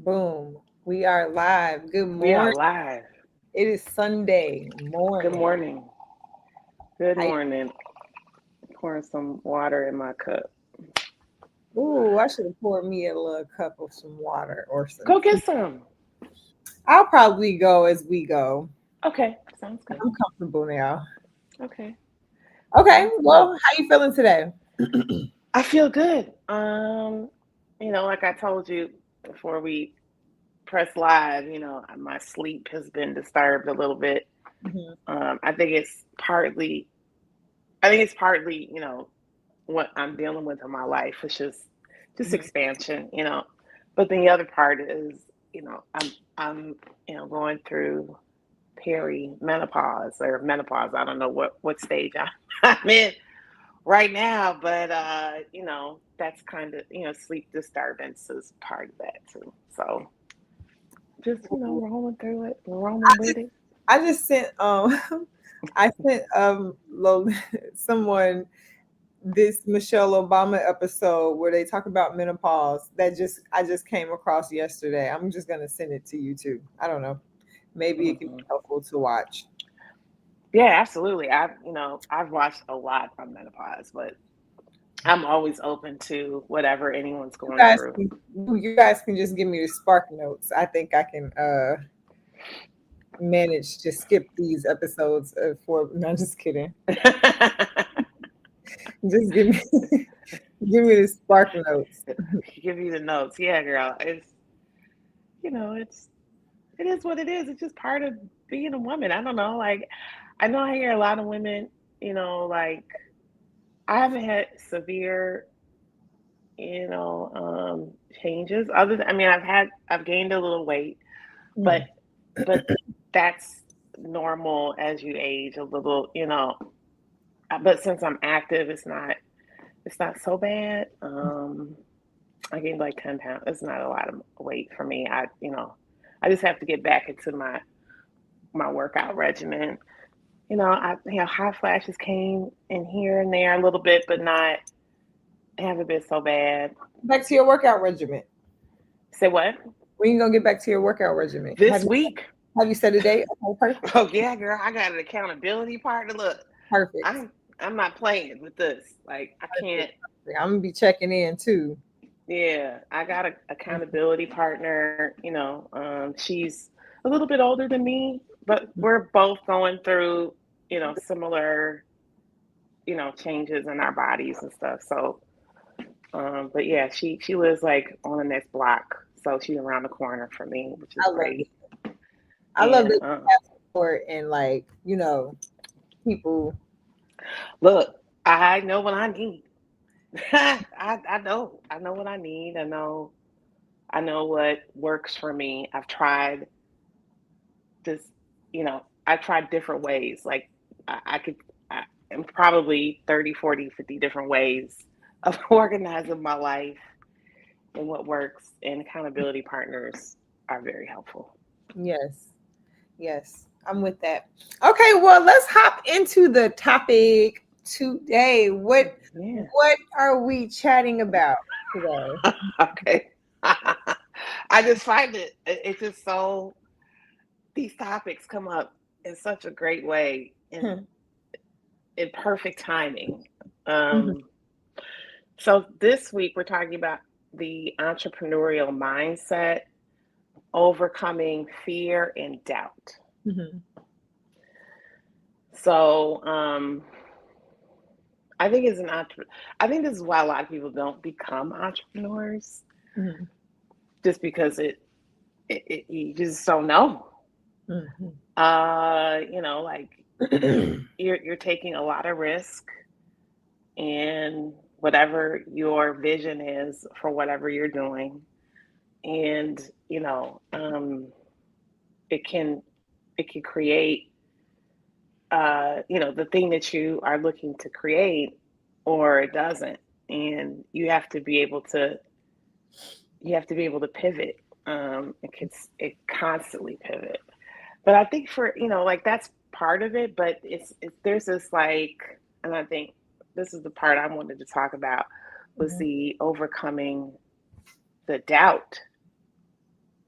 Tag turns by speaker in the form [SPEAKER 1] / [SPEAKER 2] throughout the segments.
[SPEAKER 1] Boom. We are live. Good
[SPEAKER 2] We are
[SPEAKER 1] morning.
[SPEAKER 2] live.
[SPEAKER 1] It is Sunday
[SPEAKER 2] Good
[SPEAKER 1] morning.
[SPEAKER 2] morning. Good
[SPEAKER 1] How you-
[SPEAKER 2] morning. Pouring some water in my cup.
[SPEAKER 1] Ooh, I should have poured me a little cup of some water or some
[SPEAKER 2] Go get
[SPEAKER 1] tea.
[SPEAKER 2] some.
[SPEAKER 1] I'll probably go as we go.
[SPEAKER 2] Okay. Sounds good.
[SPEAKER 1] I'm comfortable now.
[SPEAKER 2] Okay.
[SPEAKER 1] Okay,
[SPEAKER 2] Sounds good.
[SPEAKER 1] well, how you feeling today?
[SPEAKER 2] I feel good. Like I told you before we press live, my sleep has been disturbed a little bit.
[SPEAKER 1] Mhm.
[SPEAKER 2] I think it's partly, what I'm dealing with in my life, which is just
[SPEAKER 1] Mhm.
[SPEAKER 2] expansion. But then the other part is, I'm going through perimenopause or menopause. I don't know what stage I'm in right now, but that's kind of sleep disturbance is part of that too. So just
[SPEAKER 1] Ooh.
[SPEAKER 2] rolling through it,
[SPEAKER 1] I
[SPEAKER 2] rolling with
[SPEAKER 1] just
[SPEAKER 2] it.
[SPEAKER 1] I just sent I sent someone this Michelle Obama episode where they talk about menopause that just I just came across yesterday. I'm just gonna send it to you too. I don't know. Maybe it can be
[SPEAKER 2] Hmm.
[SPEAKER 1] helpful to watch.
[SPEAKER 2] Yeah, absolutely. I've watched a lot on menopause, but I'm always open to whatever anyone's
[SPEAKER 1] You
[SPEAKER 2] going
[SPEAKER 1] guys
[SPEAKER 2] through.
[SPEAKER 1] can you guys can just give me the spark notes. I think I can manage to skip these episodes for no just kidding. Just give me give me the spark notes.
[SPEAKER 2] Give you the notes. Yeah, girl. It is what it is. It's just part of being a woman. I don't know. Like, I know I hear a lot of women, like, I haven't had severe, changes. I've gained a little weight, but,
[SPEAKER 1] Mhm.
[SPEAKER 2] but that's normal as you age a little, but since I'm active, it's not so bad. I gained like 10 pounds. It's not a lot of weight for me. I just have to get back into my workout regimen. Hot flashes came in here and there a little bit, but not haven't been so bad.
[SPEAKER 1] Back to your workout regimen.
[SPEAKER 2] Say what?
[SPEAKER 1] When you gonna get back to your workout regimen?
[SPEAKER 2] This week?
[SPEAKER 1] Have you set a date? Okay, perfect.
[SPEAKER 2] Oh yeah, girl. I got an accountability partner. Look,
[SPEAKER 1] Perfect.
[SPEAKER 2] I'm not playing with this. Like I
[SPEAKER 1] Perfect.
[SPEAKER 2] can't.
[SPEAKER 1] I'm gonna be checking in too.
[SPEAKER 2] Yeah, I got an accountability partner. She's a little bit older than me, but we're both going through similar changes in our bodies and stuff. So, but yeah, she lives like on the next block, so she's around the corner for me, which is
[SPEAKER 1] I love
[SPEAKER 2] great.
[SPEAKER 1] it. I love
[SPEAKER 2] And
[SPEAKER 1] that you have support and like, people.
[SPEAKER 2] look, I know what I need. I know what I need. I know what works for me. This, I've tried different ways. Like I could, and probably 30, 40, 50 different ways of organizing my life and what works. And accountability partners are very helpful.
[SPEAKER 1] Yes. Yes. I'm with that. Okay, well, let's hop into the topic today.
[SPEAKER 2] Yeah.
[SPEAKER 1] What are we chatting about today?
[SPEAKER 2] Okay. I just find it's just so, these topics come up in such a great way and in perfect timing.
[SPEAKER 1] Mhm.
[SPEAKER 2] Um, so this week we're talking about the entrepreneurial mindset, overcoming fear and doubt.
[SPEAKER 1] Mhm.
[SPEAKER 2] So I think I think this is why a lot of people don't become entrepreneurs,
[SPEAKER 1] Mhm.
[SPEAKER 2] just because you just don't know.
[SPEAKER 1] Mhm.
[SPEAKER 2] Like you're taking a lot of risk, and whatever your vision is for whatever you're doing, and it can create the thing that you are looking to create, or it doesn't, and you have to be able to pivot. It constantly pivot. But I think for like that's part of it, but it's there's this like, and I think this is the part I wanted to talk about, was
[SPEAKER 1] Mhm.
[SPEAKER 2] the overcoming the doubt.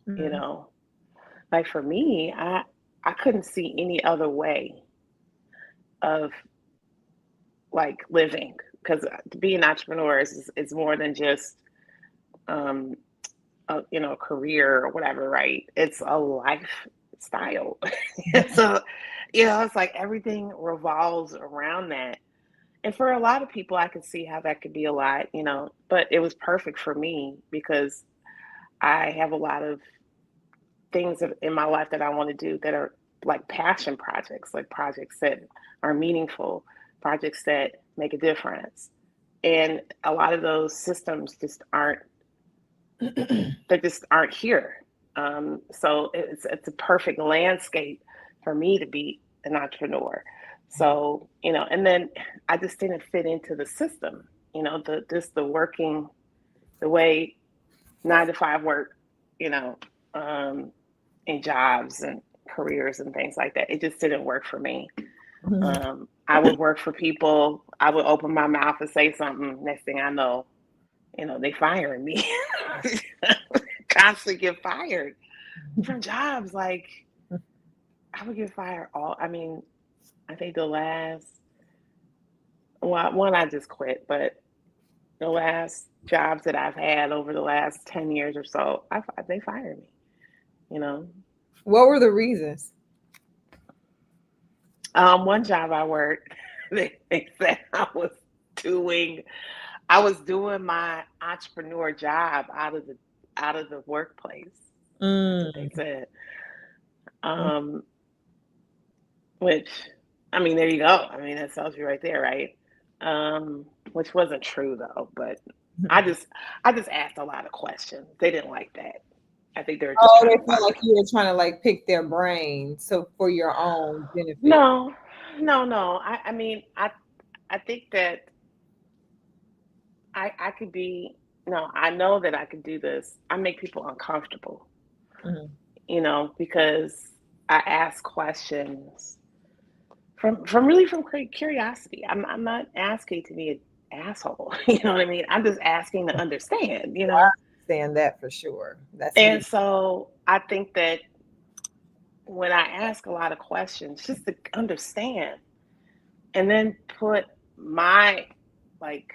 [SPEAKER 2] you
[SPEAKER 1] Mm-hmm.
[SPEAKER 2] know. Like for me, I couldn't see any other way of like living, because to be an entrepreneur is more than just um a career or whatever, right? It's a lifestyle. So, it's like everything revolves around that. And for a lot of people, I could see how that could be a lot, but it was perfect for me because I have a lot of things in my life that I want to do that are like passion projects, like projects that are meaningful, projects that make a difference. And a lot of those systems just aren't, they just aren't here. So it's a perfect landscape for me to be an entrepreneur. So, and then I just didn't fit into the system, the working, the way 9 to 5 work, you know, um, in jobs and careers and things like that. It just didn't work for me. I would work for people. I would open my mouth and say something. Next thing I know, they firing me. Constantly get fired from jobs. Like I would get fired I mean, I think the last one I just quit, but the last jobs that I've had over the last 10 years or so, they fired me, you know.
[SPEAKER 1] What were the reasons?
[SPEAKER 2] One job I worked, they said I was doing my entrepreneur job out of the workplace. That's what they
[SPEAKER 1] Mm.
[SPEAKER 2] said. Um, which, I mean, there you go. I mean, that tells you right there, right? Which wasn't true though, but I just I just asked a lot of questions. They didn't like that. I think they were just
[SPEAKER 1] Oh,
[SPEAKER 2] trying
[SPEAKER 1] they
[SPEAKER 2] to
[SPEAKER 1] felt like
[SPEAKER 2] find.
[SPEAKER 1] you were trying to like pick their brain, so for your own benefit.
[SPEAKER 2] No, no. I mean, I think that I could be. No, I know that I could do this. I make people uncomfortable,
[SPEAKER 1] Mhm.
[SPEAKER 2] because I ask questions from curiosity. I'm not asking to be an asshole. You know what I mean? I'm just asking to understand.
[SPEAKER 1] Understand that for sure. That's me.
[SPEAKER 2] And so I think that when I ask a lot of questions, just to understand, and then put my like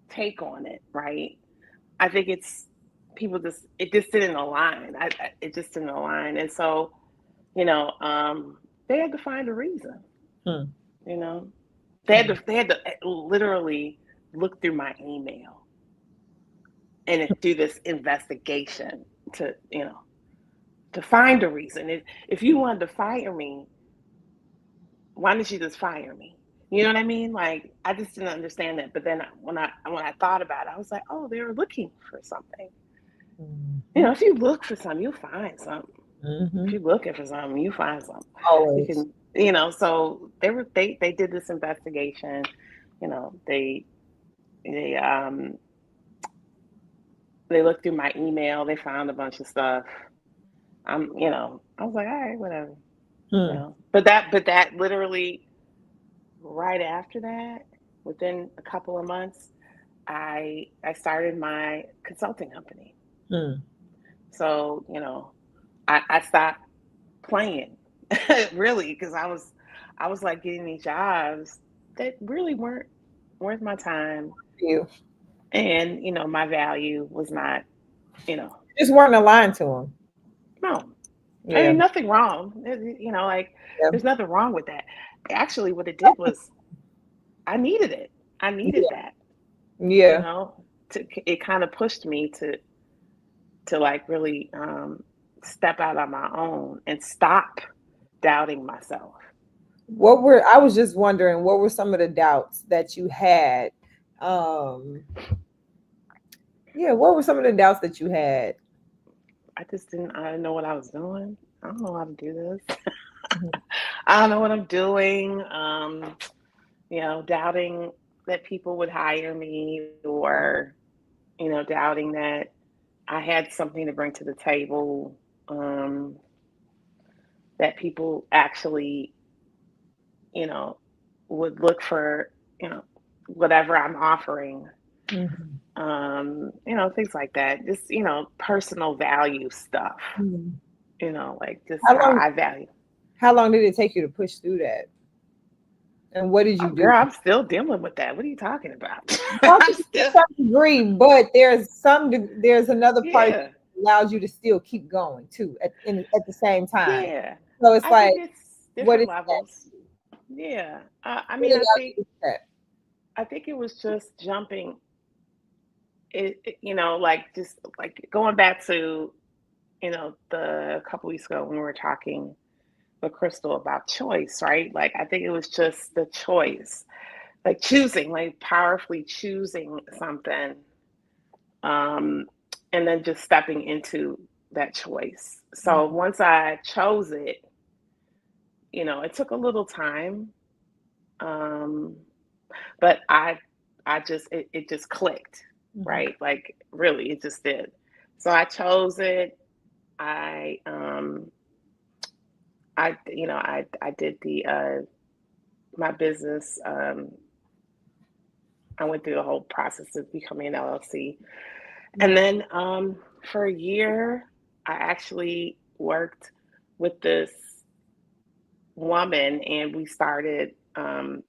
[SPEAKER 2] take on it, right? I think it just didn't align. It just didn't align, and so you know, they had to find a reason.
[SPEAKER 1] Hmm.
[SPEAKER 2] You know,
[SPEAKER 1] Hmm.
[SPEAKER 2] they had to literally look through my email and do this investigation to to find a reason. If you wanted to fire me, why didn't you just fire me? You know what I mean? Like I just didn't understand that. But then when I thought about it, I was like, oh, they were looking for something.
[SPEAKER 1] Mhm.
[SPEAKER 2] If you look for something, you'll find something. If
[SPEAKER 1] Mhm.
[SPEAKER 2] you're looking for something, you find something. You
[SPEAKER 1] Always.
[SPEAKER 2] can, so they did this investigation. You know, they they looked through my email. They found a bunch of stuff. I was like, all right, whatever.
[SPEAKER 1] Hmm.
[SPEAKER 2] But that literally right after that, within a couple of months, I started my consulting company.
[SPEAKER 1] Hmm.
[SPEAKER 2] So I stopped playing really because I was like getting these jobs that really weren't worth my time,
[SPEAKER 1] You
[SPEAKER 2] and my value was not, you know
[SPEAKER 1] just weren't aligned to them.
[SPEAKER 2] no. I
[SPEAKER 1] Yeah.
[SPEAKER 2] mean, nothing wrong. Like
[SPEAKER 1] Yeah.
[SPEAKER 2] there's nothing wrong with that. Actually, what it did was I needed it. I needed
[SPEAKER 1] Yeah.
[SPEAKER 2] that. You
[SPEAKER 1] Yeah.
[SPEAKER 2] know, it kind of pushed me to like really step out on my own and stop doubting myself.
[SPEAKER 1] I was just wondering, what were some of the doubts that you had? Um, yeah, what were some of the doubts that you had?
[SPEAKER 2] I didn't know what I was doing. I don't know how to do this.
[SPEAKER 1] Mhm.
[SPEAKER 2] I don't know what I'm doing. Doubting that people would hire me, or doubting that I had something to bring to the table, that people actually, you know, would look for, whatever I'm offering.
[SPEAKER 1] Mhm.
[SPEAKER 2] things like that. Just, personal value stuff,
[SPEAKER 1] Mhm.
[SPEAKER 2] like just
[SPEAKER 1] How
[SPEAKER 2] how
[SPEAKER 1] long
[SPEAKER 2] I value.
[SPEAKER 1] how long did it take you to push through that? And what did you
[SPEAKER 2] Oh,
[SPEAKER 1] do?
[SPEAKER 2] girl, I'm still dealing with that. What are you talking about? I'm
[SPEAKER 1] Probably to
[SPEAKER 2] still,
[SPEAKER 1] some degree, but there's another part
[SPEAKER 2] yeah,
[SPEAKER 1] that allows you to still keep going too at the same time.
[SPEAKER 2] yeah.
[SPEAKER 1] So it's
[SPEAKER 2] I
[SPEAKER 1] like,
[SPEAKER 2] think it's
[SPEAKER 1] what
[SPEAKER 2] different
[SPEAKER 1] is that?
[SPEAKER 2] levels. Yeah. I
[SPEAKER 1] What
[SPEAKER 2] mean, I
[SPEAKER 1] allows
[SPEAKER 2] think,
[SPEAKER 1] you to do that?
[SPEAKER 2] I think it was just jumping like just like going back to, the couple weeks ago when we were talking with Crystal about choice, right? Like, I think it was just the choice, like choosing, like powerfully choosing something, um, and then just stepping into that choice. So
[SPEAKER 1] Mhm.
[SPEAKER 2] once I chose it, it took a little time, um, but I just it just clicked,
[SPEAKER 1] Mhm.
[SPEAKER 2] right? Like really, it just did. So I chose it. I did the my business. I went through the whole process of becoming an LLC, and
[SPEAKER 1] Mhm.
[SPEAKER 2] then for a year, I actually worked with this woman, and we started an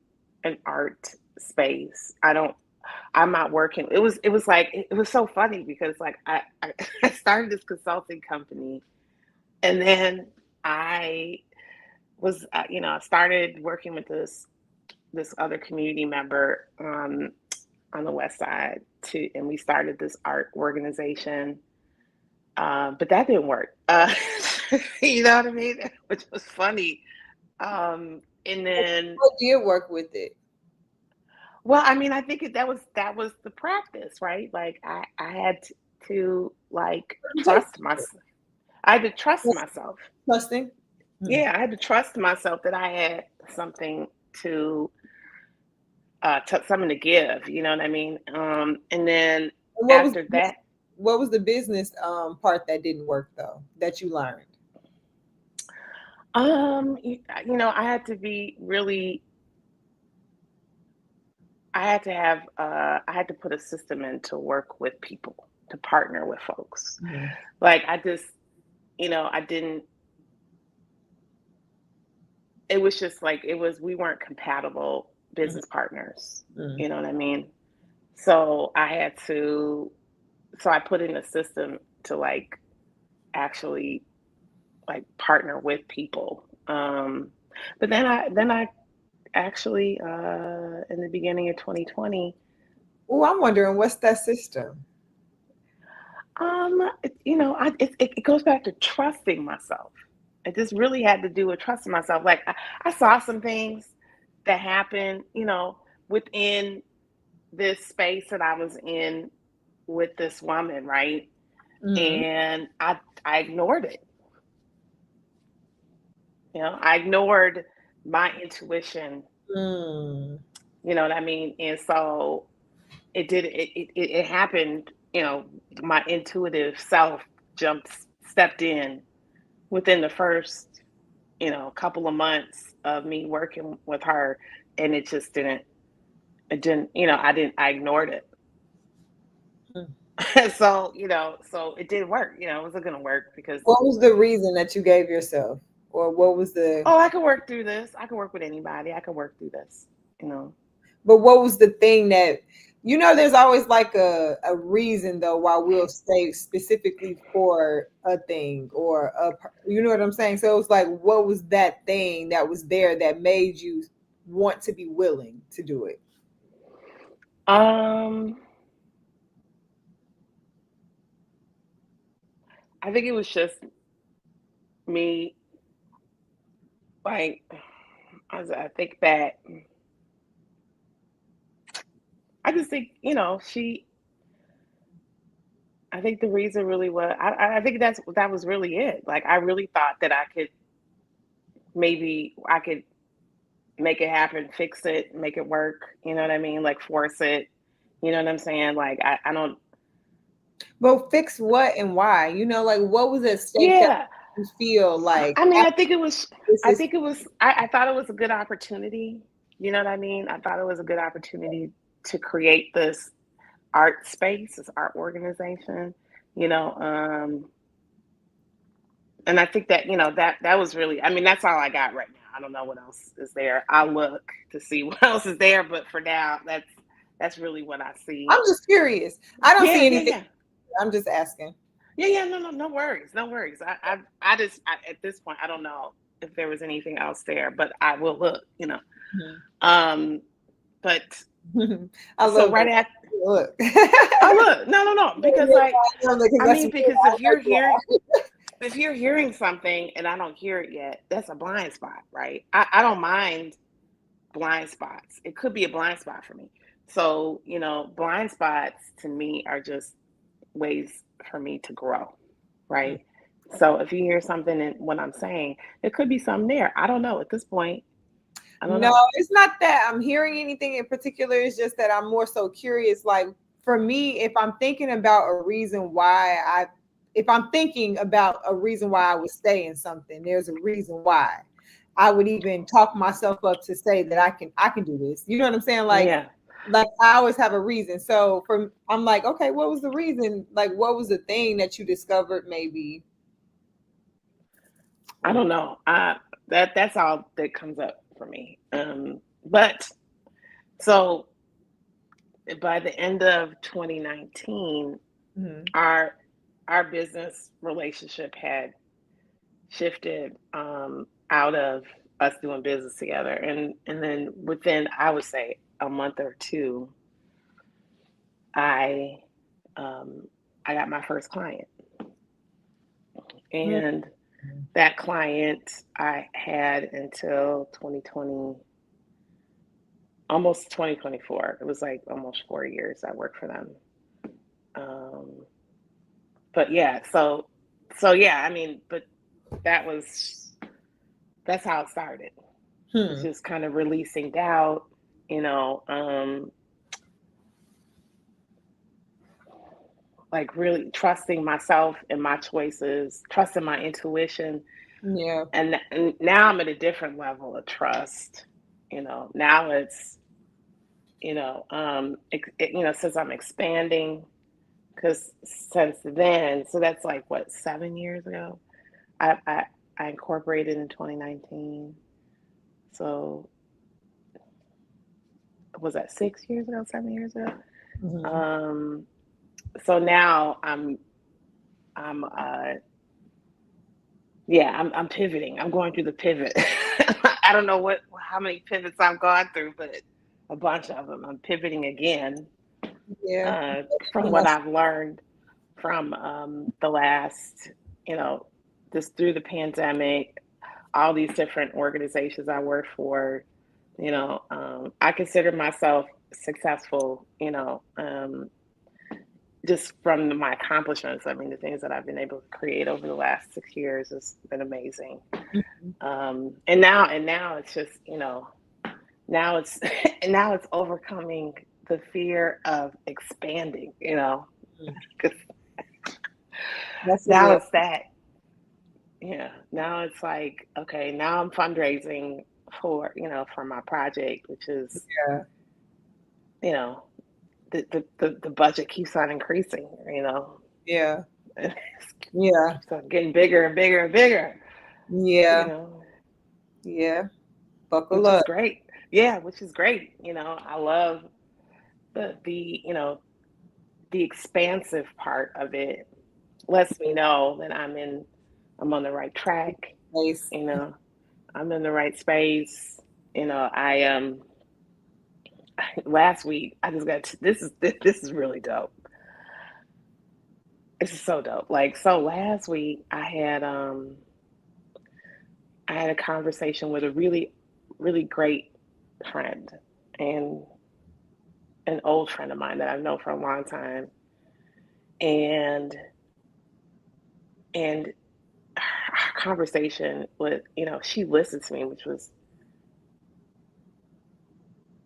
[SPEAKER 2] art space. I'm not working. It was like it was so funny because like I started this consulting company, and then I I started working with this other community member on the west side too, and we started this art organization. But that didn't work. You know what I mean? Which was funny. And then,
[SPEAKER 1] What did work with it?
[SPEAKER 2] well, I mean, I think that was the practice, right? Like I had to like
[SPEAKER 1] You take
[SPEAKER 2] trust myself. I had to trust myself.
[SPEAKER 1] trusting. Mm.
[SPEAKER 2] Yeah, I had to trust myself that I had something to something to give. You know what I mean? And then
[SPEAKER 1] And
[SPEAKER 2] after that,
[SPEAKER 1] what was the business part that didn't work though that you learned?
[SPEAKER 2] I had to be really. I had to put a system in to work with people, to partner with folks.
[SPEAKER 1] Mhm.
[SPEAKER 2] Like I just, I didn't. It was just like we weren't compatible
[SPEAKER 1] Mhm.
[SPEAKER 2] business partners.
[SPEAKER 1] Mhm.
[SPEAKER 2] You know what I mean? So I had to. So I put in a system to like actually like partner with people. But then I actually in the beginning of 2020,
[SPEAKER 1] Oh, I'm wondering what's that system?
[SPEAKER 2] it goes back to trusting myself. It just really had to do with trusting myself. Like I saw some things that happened, within this space that I was in with this woman, right?
[SPEAKER 1] Mhm.
[SPEAKER 2] And I ignored it. I ignored my intuition.
[SPEAKER 1] Mm.
[SPEAKER 2] You know what I mean? And so it happened. My intuitive self jumped stepped in within the first couple of months of me working with her, and I ignored it.
[SPEAKER 1] Mm.
[SPEAKER 2] So it didn't work. It wasn't going to work because,
[SPEAKER 1] What was the reason that you gave yourself, or what was the?
[SPEAKER 2] oh, I can work through this. I can work with anybody. I can work through this. you know
[SPEAKER 1] But what was the thing that, there's always like a reason though why we'll stay specifically for a thing or you know what I'm saying? So it's like, what was that thing that was there that made you want to be willing to do it?
[SPEAKER 2] um I think it was just me, like, as I think back, I just think, I think the reason really was, I think that was really it. Like, I really thought that I could make it happen, fix it, make it work. You know what I mean? Like, force it. You know what I'm saying? Like, I don't.
[SPEAKER 1] But fix what and why? Like, what was at stake that
[SPEAKER 2] Yeah.
[SPEAKER 1] you feel like
[SPEAKER 2] I mean,
[SPEAKER 1] after this is
[SPEAKER 2] I thought it was a good opportunity. You know what I mean? I thought it was a good opportunity to create this art space, this art organization, you know, and I think that, that was really, I mean, that's all I got right now. I don't know what else is there. I'll look to see what else is there, but for now, that's really what I see.
[SPEAKER 1] I'm just curious. I don't
[SPEAKER 2] Yeah,
[SPEAKER 1] see
[SPEAKER 2] yeah,
[SPEAKER 1] anything.
[SPEAKER 2] yeah.
[SPEAKER 1] I'm just asking.
[SPEAKER 2] Yeah, no worries, no worries. I just at this point, I don't know if there was anything else there, but I will look.
[SPEAKER 1] Mhm.
[SPEAKER 2] Um, but
[SPEAKER 1] I
[SPEAKER 2] so
[SPEAKER 1] love
[SPEAKER 2] right
[SPEAKER 1] that.
[SPEAKER 2] after,
[SPEAKER 1] Look.
[SPEAKER 2] oh look, no, because like,
[SPEAKER 1] Because
[SPEAKER 2] I
[SPEAKER 1] that's
[SPEAKER 2] mean,
[SPEAKER 1] weird.
[SPEAKER 2] because
[SPEAKER 1] I was like, wow.
[SPEAKER 2] if you're hearing something and I don't hear it yet, that's a blind spot, right? I don't mind blind spots. It could be a blind spot for me. So, blind spots to me are just ways for me to grow, right? So if you hear something in what I'm saying, it could be something there. I don't know at this point. I don't
[SPEAKER 1] No,
[SPEAKER 2] know.
[SPEAKER 1] it's not that I'm hearing anything in particular. It's just that I'm more so curious. Like for me, if I'm thinking about a reason why if I'm thinking about a reason why I would stay in something, there's a reason why. I would even talk myself up to say that I can do this. You know what I'm saying?
[SPEAKER 2] Yeah.
[SPEAKER 1] Like I always have a reason. So I'm like, okay, what was the reason? Like what was the thing that you discovered maybe?
[SPEAKER 2] I don't know. That's all that comes up for me. But so by the end of 2019,
[SPEAKER 1] Mhm.
[SPEAKER 2] our business relationship had shifted out of us doing business together, and then within, I would say, a month or two, I um, I got my first client, and that client I had until 2020, almost 2024. It was like almost 4 years I worked for them. Um, but yeah, so yeah, I mean, but that was that's how it started. It's
[SPEAKER 1] Hmm.
[SPEAKER 2] just kind of releasing doubt, you know, like really trusting myself and my choices, trusting my intuition.
[SPEAKER 1] Yeah.
[SPEAKER 2] And now I'm at a different level of trust. Now it's, since I'm expanding, because since then, so that's like what, 7 years ago, I incorporated in 2019. So was that 6 years ago, 7 years ago?
[SPEAKER 1] Mhm.
[SPEAKER 2] Um, so now I'm yeah, I'm pivoting. I'm going through the pivot. I don't know how many pivots I've gone through, but a bunch of them. I'm pivoting again,
[SPEAKER 1] Yeah.
[SPEAKER 2] from
[SPEAKER 1] And
[SPEAKER 2] what
[SPEAKER 1] that's
[SPEAKER 2] I've learned from the last, you know, just through the pandemic, all these different organizations I work for. I consider myself successful. Just from my accomplishments. I mean, the things that I've been able to create over the last 6 years has been amazing. And now it's just, now it's now it's overcoming the fear of expanding, because
[SPEAKER 1] that's
[SPEAKER 2] now
[SPEAKER 1] real.
[SPEAKER 2] it's that, yeah, now it's like, okay, now I'm fundraising for my project, which is,
[SPEAKER 1] Yeah.
[SPEAKER 2] you know, the budget keeps on increasing,
[SPEAKER 1] Yeah.
[SPEAKER 2] it
[SPEAKER 1] Yeah.
[SPEAKER 2] keeps on getting bigger and bigger and bigger, you
[SPEAKER 1] Yeah.
[SPEAKER 2] know,
[SPEAKER 1] Yeah. Buckle
[SPEAKER 2] which is
[SPEAKER 1] up.
[SPEAKER 2] great. Yeah, which is great. I love the expansive part of it. Lets me know that I'm on the right track,
[SPEAKER 1] Nice.
[SPEAKER 2] you know, I'm in the right space. I last week I just got this is really dope. This is so dope. Like, so last week I had a conversation with a really, really great friend, and an old friend of mine that I've known for a long time. And and our conversation with, she listened to me, which was,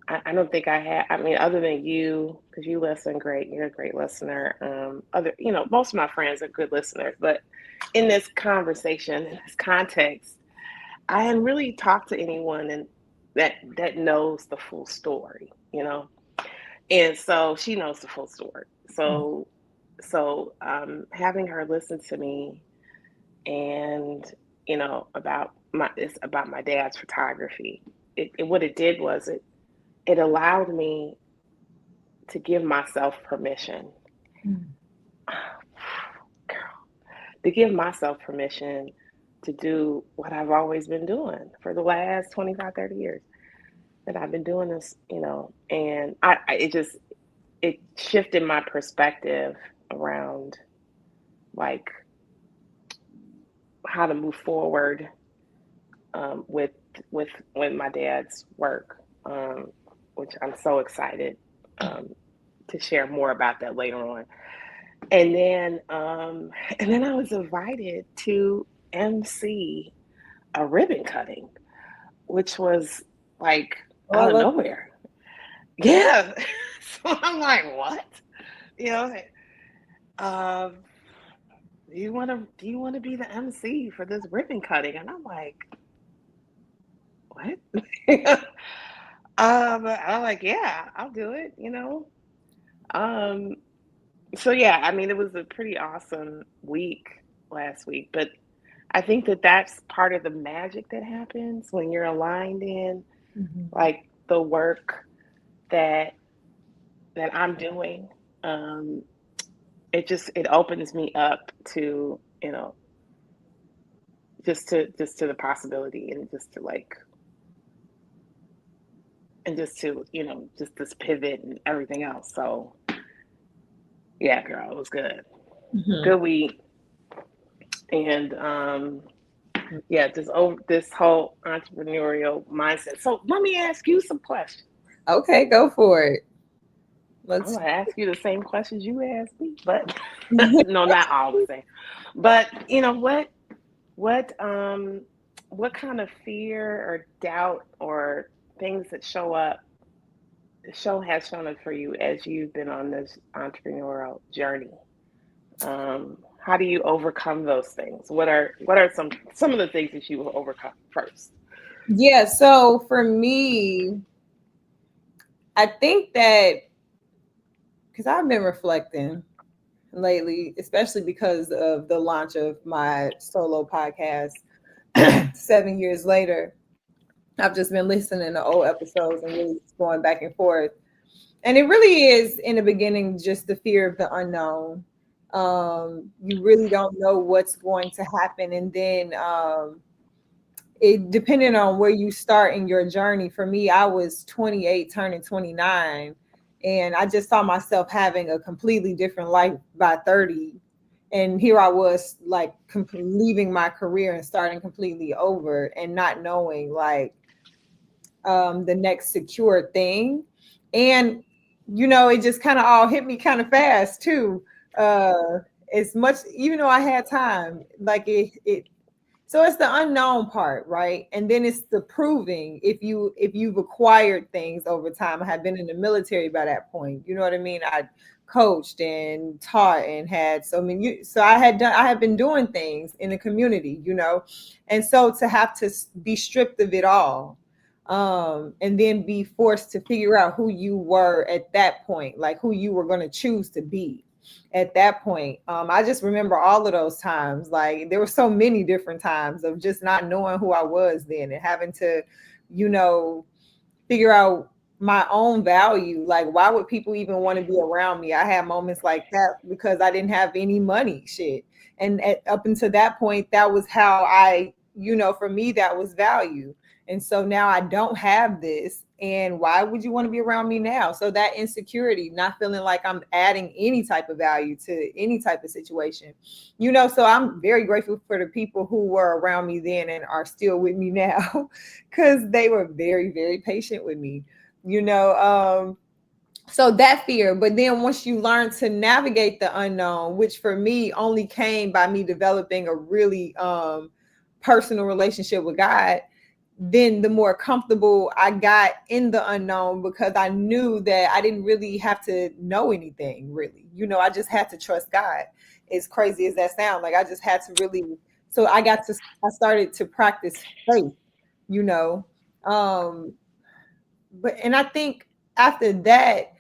[SPEAKER 2] I don't think I had, I mean, other than you, because you listen great, you're a great listener. Most of my friends are good listeners, but in this conversation, in this context, I hadn't really talked to anyone that knows the full story. And so she knows the full story. So having her listen to me and it's about my dad's photography. What it did was it allowed me to give myself permission. Girl, to give myself permission to do what I've always been doing for the last 25, 30 years that I've been doing this, and it shifted my perspective around like how to move forward with my dad's work, which I'm so excited to share more about that later on. And then I was invited to MC a ribbon cutting, which was like out of nowhere. Yeah. So I'm like, what? You know, do you want to be the MC for this ribbon cutting? And I'm like, what? I'm like, yeah, I'll do it, So yeah, I mean, it was a pretty awesome week last week, but I think that that's part of the magic that happens when you're aligned in like the work that I'm doing. It opens me up to, just to the possibility and just just this pivot and everything else. So yeah, girl, it was good. Good week. And yeah, this whole entrepreneurial mindset. So let me ask you some questions.
[SPEAKER 1] Okay, go for it.
[SPEAKER 2] I'm gonna ask you the same questions you asked me, but no, not all the same. But what kind of fear or doubt or things that show up the show has shown up for you as you've been on this entrepreneurial journey? How do you overcome those things? What are some of the things that you will overcome first?
[SPEAKER 1] Yeah, so for me, I think that because I've been reflecting lately, especially because of the launch of my solo podcast 7 years later. I've just been listening to old episodes and really going back and forth. And it really is in the beginning just the fear of the unknown. You really don't know what's going to happen. And then it depending on where you start in your journey. For me, I was 28 turning 29, and I just saw myself having a completely different life by 30. And here I was like leaving my career and starting completely over and not knowing like the next secure thing. And it just kind of all hit me kind of fast too. As much, even though I had time, like it so it's the unknown part, right? And then it's the proving if you've acquired things over time. I had been in the military by that point. You know what I mean? I coached and taught and had so I had been doing things in the community, and so to have to be stripped of it all, and then be forced to figure out who you were at that point, like who you were going to choose to be at that point. I just remember all of those times. Like there were so many different times of just not knowing who I was then and having to, figure out my own value. Like, why would people even want to be around me? I had moments like that because I didn't have any money, shit. And up until that point, that was how for me, that was value. And so now I don't have this. And why would you want to be around me now? So that insecurity, not feeling like I'm adding any type of value to any type of situation, so I'm very grateful for the people who were around me then and are still with me now because they were very, very patient with me, so that fear. But then once you learn to navigate the unknown, which for me only came by me developing a really personal relationship with God, then the more comfortable I got in the unknown because I knew that I didn't really have to know anything really. I just had to trust God. As crazy as that sounds, like I just had to really. So I started to practice faith, but I think after that,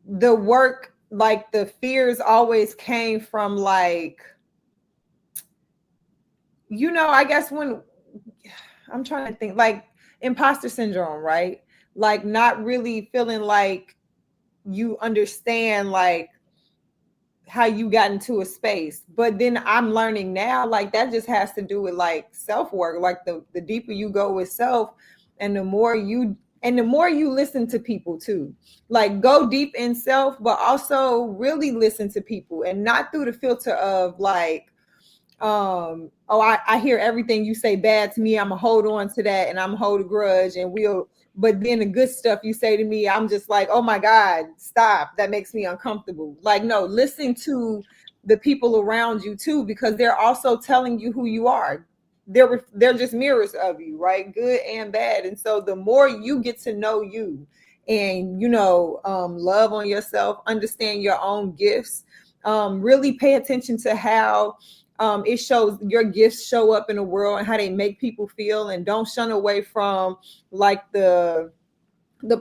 [SPEAKER 1] the work, like the fears always came from like, I guess when I'm trying to think, like imposter syndrome, right? Like not really feeling like you understand like how you got into a space. But then I'm learning now, like that just has to do with like self work. Like the deeper you go with self, and the more you listen to people too. Like go deep in self, but also really listen to people and not through the filter of like, oh, I hear everything you say bad to me, I'm gonna hold on to that and I'm hold a grudge, and but then the good stuff you say to me, I'm just like, oh my God, stop, that makes me uncomfortable. Like, no, listen to the people around you too, because they're also telling you who you are. They're just mirrors of you, right? Good and bad. And so the more you get to know you and love on yourself, understand your own gifts, really pay attention to how it shows your gifts show up in the world and how they make people feel, and don't shun away from like the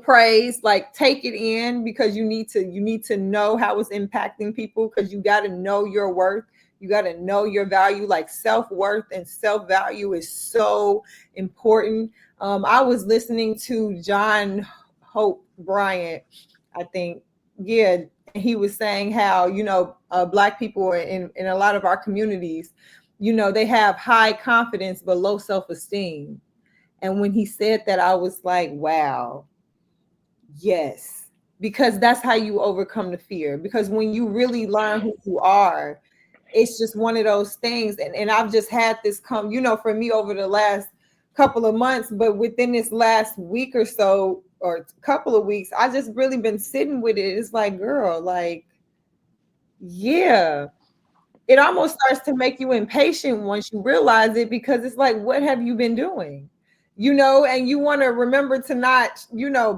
[SPEAKER 1] praise. Like take it in, because you need to know how it's impacting people, because you got to know your worth, you got to know your value. Like self-worth and self-value is so important. I was listening to John Hope Bryant, I think. Yeah, he was saying how black people in a lot of our communities, they have high confidence but low self-esteem. And when he said that, I was like, wow, yes, because that's how you overcome the fear. Because when you really learn who you are, it's just one of those things. And I've just had this come, for me over the last couple of months, but within this last week or so, or couple of weeks, I just really been sitting with it. It's like, girl, like, yeah, it almost starts to make you impatient once you realize it, because it's like, what have you been doing? And you want to remember to not,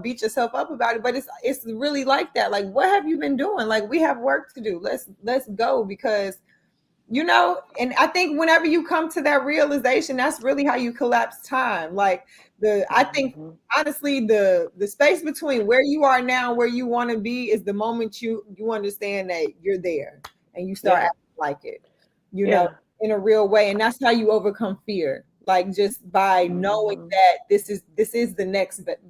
[SPEAKER 1] beat yourself up about it, but it's really like that. Like, what have you been doing? Like, we have work to do. Let's go, because and I think whenever you come to that realization, that's really how you collapse time. Like I think honestly, the space between where you are now and where you want to be is the moment you understand that you're there and you start acting like it, in a real way. And that's how you overcome fear. Like just by knowing that this is the next, but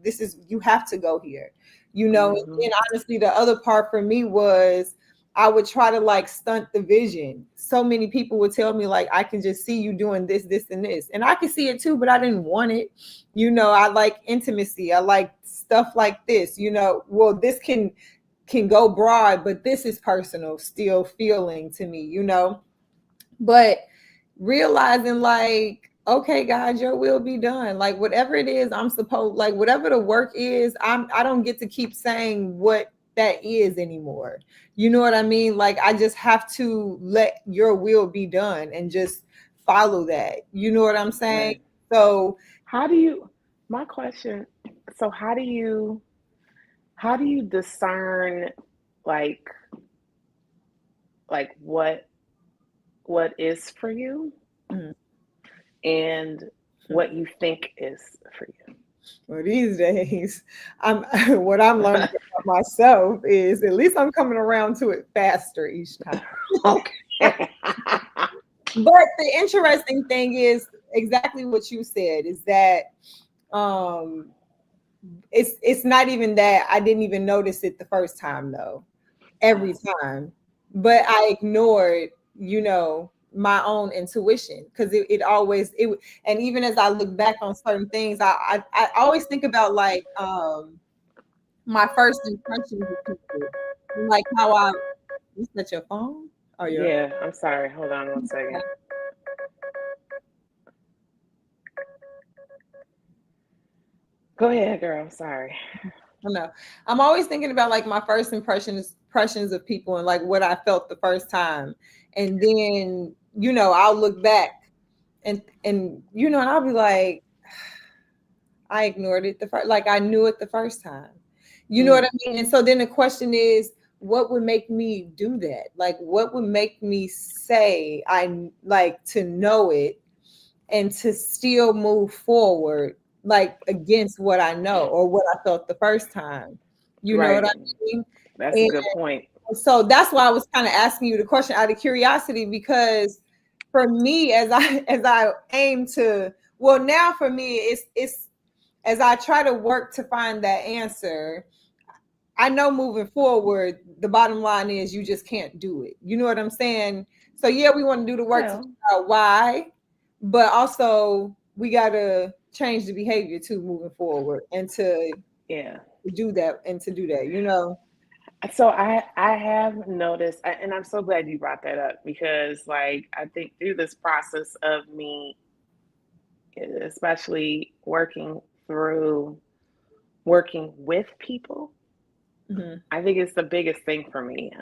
[SPEAKER 1] you have to go here, And honestly, the other part for me was I would try to like stunt the vision. So many people would tell me like, I can just see you doing this, this, and this. And I could see it too, but I didn't want it. I like intimacy. I like stuff like this, well, this can go broad, but this is personal, still feeling to me, but realizing like, okay, God, your will be done. Like whatever it is, like whatever the work is, I don't get to keep saying what that is anymore. You know what I mean? Like I just have to let your will be done and just follow that. You know what I'm saying?
[SPEAKER 2] Right.
[SPEAKER 1] So
[SPEAKER 2] my question, so how do you discern like what is for you and what you think is for you?
[SPEAKER 1] Well, these days, what I'm learning about myself is at least I'm coming around to it faster each time.
[SPEAKER 2] Okay.
[SPEAKER 1] But the interesting thing is exactly what you said, is that it's not even that I didn't even notice it the first time though, every time. But I ignored, my own intuition, because it always and even as I look back on certain things, I always think about like my first impressions of people, like how is that your phone? Oh,
[SPEAKER 2] Yeah, I'm sorry. Hold on one second. Go ahead, girl. I'm sorry.
[SPEAKER 1] No, I'm always thinking about like my first impressions of people and like what I felt the first time, and then I'll look back and and I'll be like, I ignored it the first, like I knew it the first time. You know what I mean? And so then the question is, what would make me do that? Like, what would make me say I like to know it and to still move forward, like against what I know or what I felt the first time? You know
[SPEAKER 2] Right.
[SPEAKER 1] what I mean?
[SPEAKER 2] That's a good point.
[SPEAKER 1] So that's why I was kind of asking you the question out of curiosity, because for me, as I aim to, well, now for me, it's as I try to work to find that answer, I know moving forward, the bottom line is you just can't do it. You know what I'm saying? So yeah, we want to do the work to figure out why, but also we gotta change the behavior too moving forward, and to do that, you know.
[SPEAKER 2] So I have noticed, and I'm so glad you brought that up, because like I think through this process of me, especially working with people, I think it's the biggest thing for me,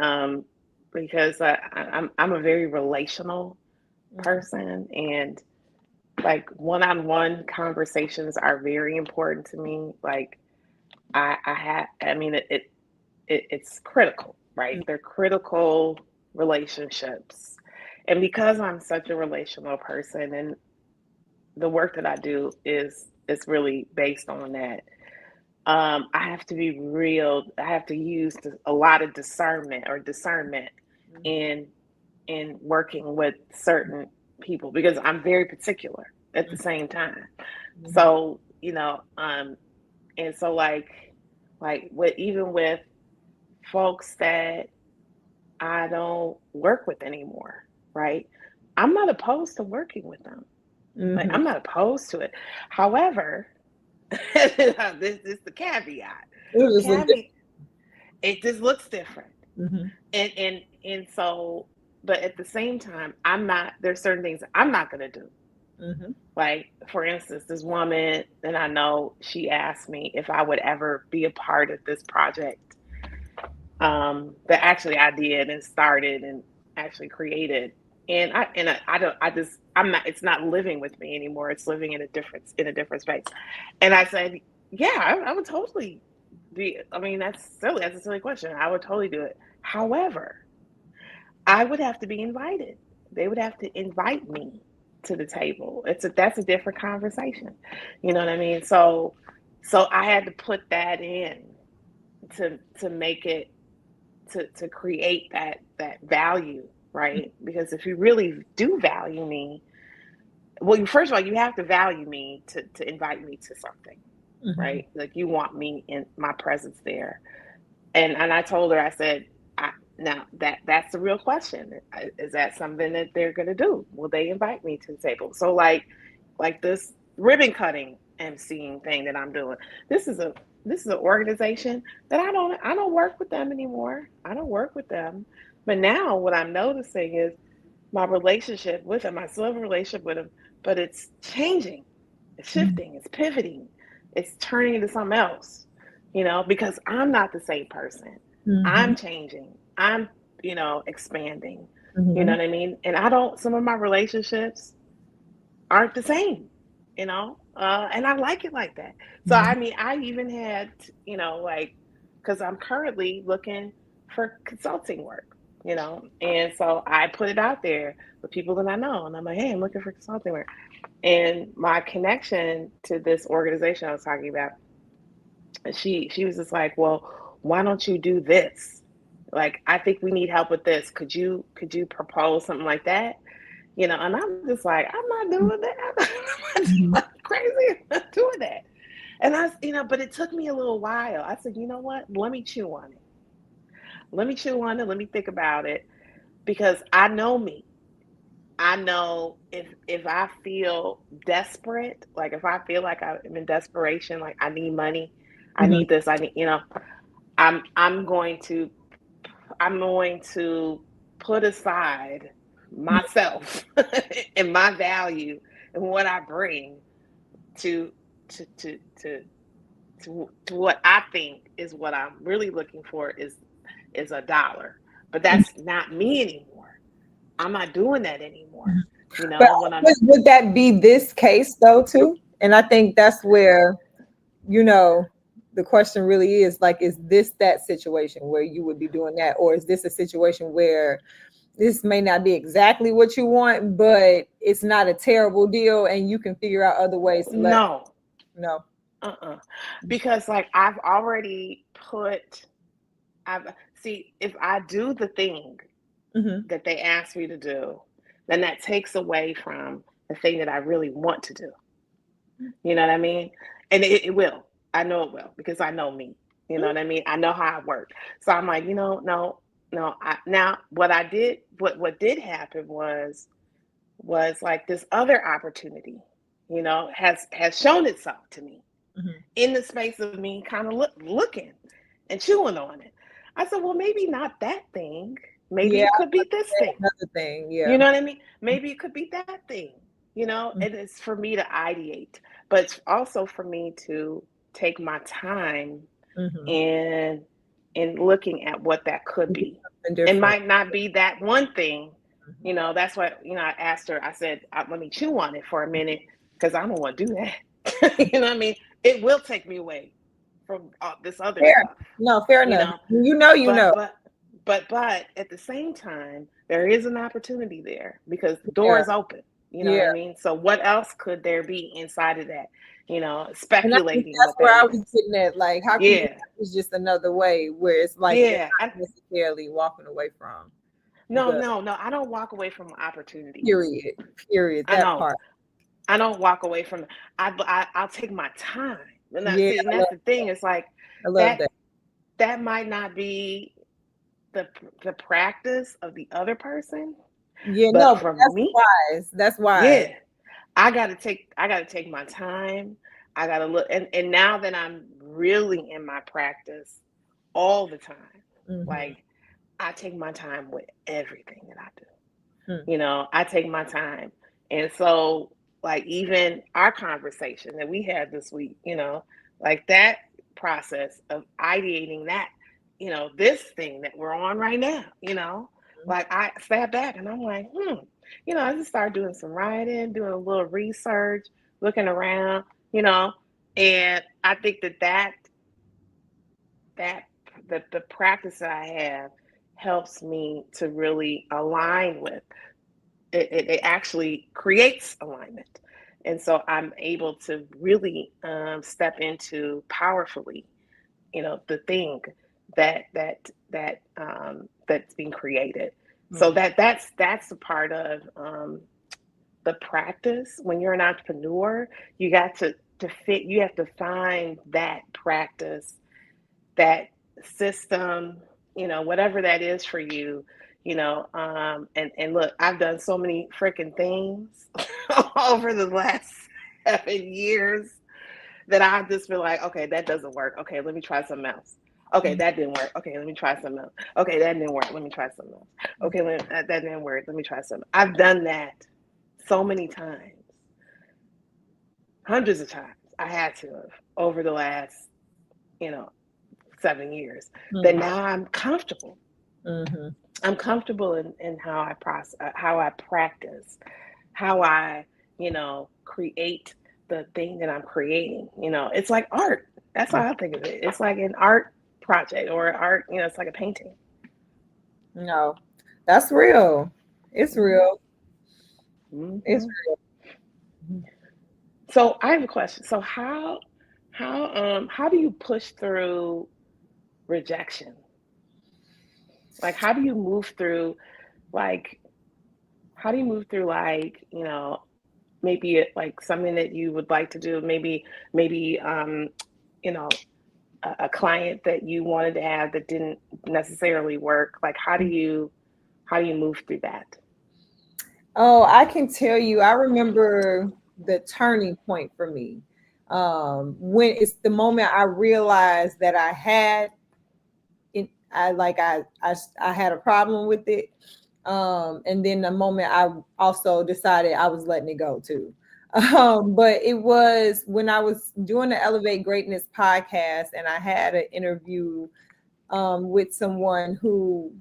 [SPEAKER 2] because I'm a very relational person, and like one-on-one conversations are very important to me. Like I mean it's critical, right? They're critical relationships. And because I'm such a relational person, and the work that I do is really based on that, I have to be real. I have to use a lot of discernment in working with certain people, because I'm very particular at the same time. So, and so like even with folks that I don't work with anymore, right? I'm not opposed to working with them. Like, I'm not opposed to it. However, this is the caveat. It just looks different. And so, but at the same time, there's certain things I'm not going to do. Like, for instance, this woman that I know, she asked me if I would ever be a part of this project that actually I did and started and actually created. And I'm not, it's not living with me anymore. It's living in a different space. And I said, yeah, I would totally that's silly. That's a silly question. I would totally do it. However, I would have to be invited. They would have to invite me to the table. That's a different conversation. You know what I mean? So I had to put that in to make it, to create that value, right? Because if you really do value me, well, first of all, you have to value me to invite me to something, right? Like, you want me in my presence there. And I told her, I said, now that's the real question. Is that something that they're going to do? Will they invite me to the table? So like this ribbon cutting emceeing thing that I'm doing, this is an organization that I don't work with them anymore. I don't work with them. But now what I'm noticing is my relationship with them. I still have a relationship with them, but it's changing, it's shifting, it's pivoting, it's turning into something else, because I'm not the same person. I'm changing. I'm, expanding. You know what I mean? And some of my relationships aren't the same, and I like it like that. So, I mean, I even had, because I'm currently looking for consulting work, and so I put it out there with people that I know, and I'm like, hey, I'm looking for consulting work. And my connection to this organization I was talking about, she was just like, well, why don't you do this? Like, I think we need help with this. Could you propose something like that? And I'm just like, I'm not doing that. I'm not crazy. I'm not doing that. And but it took me a little while. I said, you know what? Let me chew on it. Let me think about it, because I know me. I know if I feel desperate, like if I feel like I'm in desperation, like I need money, I need this, I need, I'm going to put aside myself and my value and what I bring to what I think is what I'm really looking for is a dollar. But that's not me anymore. I'm not doing that anymore.
[SPEAKER 1] But would that be this case though too? And I think that's where, the question really is, like, is this that situation where you would be doing that? Or is this a situation where this may not be exactly what you want, but it's not a terrible deal and you can figure out other ways to
[SPEAKER 2] No.
[SPEAKER 1] No.
[SPEAKER 2] Because like I've already see, if I do the thing that they ask me to do, then that takes away from the thing that I really want to do. You know what I mean? And it will. I know it will because I know me. You know what I mean? I know how I work. So I'm like, no, no. Now what did happen was like this other opportunity, has shown itself to me in the space of me kind of looking and chewing on it. I said, well, maybe not that thing. Maybe
[SPEAKER 1] Yeah,
[SPEAKER 2] it could be this thing.
[SPEAKER 1] another thing. Yeah.
[SPEAKER 2] You know what I mean? Maybe it could be that thing. And it's for me to ideate, but it's also for me to take my time in looking at what that could be. It
[SPEAKER 1] Different.
[SPEAKER 2] might not be that one thing. That's what, I asked her, I said, let me chew on it for a minute because I don't want to do that. You know what I mean? It will take me away from this other stuff.
[SPEAKER 1] No, fair enough. You know.
[SPEAKER 2] But at the same time, there is an opportunity there because the door is open. You know what I mean? So what else could there be inside of that? Speculating.
[SPEAKER 1] And that's where I was getting at. Like, how can it's just another way where it's like not necessarily walking away from.
[SPEAKER 2] No, I don't walk away from opportunities.
[SPEAKER 1] Period. That part.
[SPEAKER 2] I don't walk away from it. I'll take my time. And that's the thing. It's like
[SPEAKER 1] I love that.
[SPEAKER 2] That might not be the practice of the other person.
[SPEAKER 1] Yeah, but no, for me, that's wise.
[SPEAKER 2] Yeah. I gotta take my time. I gotta look and now that I'm really in my practice all the time, like I take my time with everything that I do. I take my time. And so like even our conversation that we had this week, like that process of ideating that, this thing that we're on right now, like I sat back and I'm like, I just started doing some writing, doing a little research, looking around, and I think that the practice that I have helps me to really align with it. It actually creates alignment. And so I'm able to really step into powerfully, the thing that's being created. So that's a part of the practice. When you're an entrepreneur, you got to you have to find that practice, that system, whatever that is for you, and look, I've done so many freaking things over the last 7 years that I've just been like, okay, that doesn't work. Okay, let me try something else. Okay, that didn't work. Okay, let me try something else. Okay, that didn't work. Let me try something else. Okay, that didn't work. Let me try something. I've done that so many times, hundreds of times. I had to have over the last, 7 years. That now I'm comfortable. I'm comfortable in how I process, how I practice, how I, create the thing that I'm creating. It's like art. That's how I think of it. It's like an art project or art, it's like a painting.
[SPEAKER 1] No, that's real. It's real. It's real.
[SPEAKER 2] So I have a question. So how do you push through rejection? Like how do you move through like maybe like something that you would like to do, maybe a client that you wanted to have that didn't necessarily work. Like how do you move through that?
[SPEAKER 1] Oh, I can tell you, I remember the turning point for me. When it's the moment I realized that I had I had a problem with it. And then the moment I also decided I was letting it go too. But it was when I was doing the Elevate Greatness podcast and I had an interview with someone who,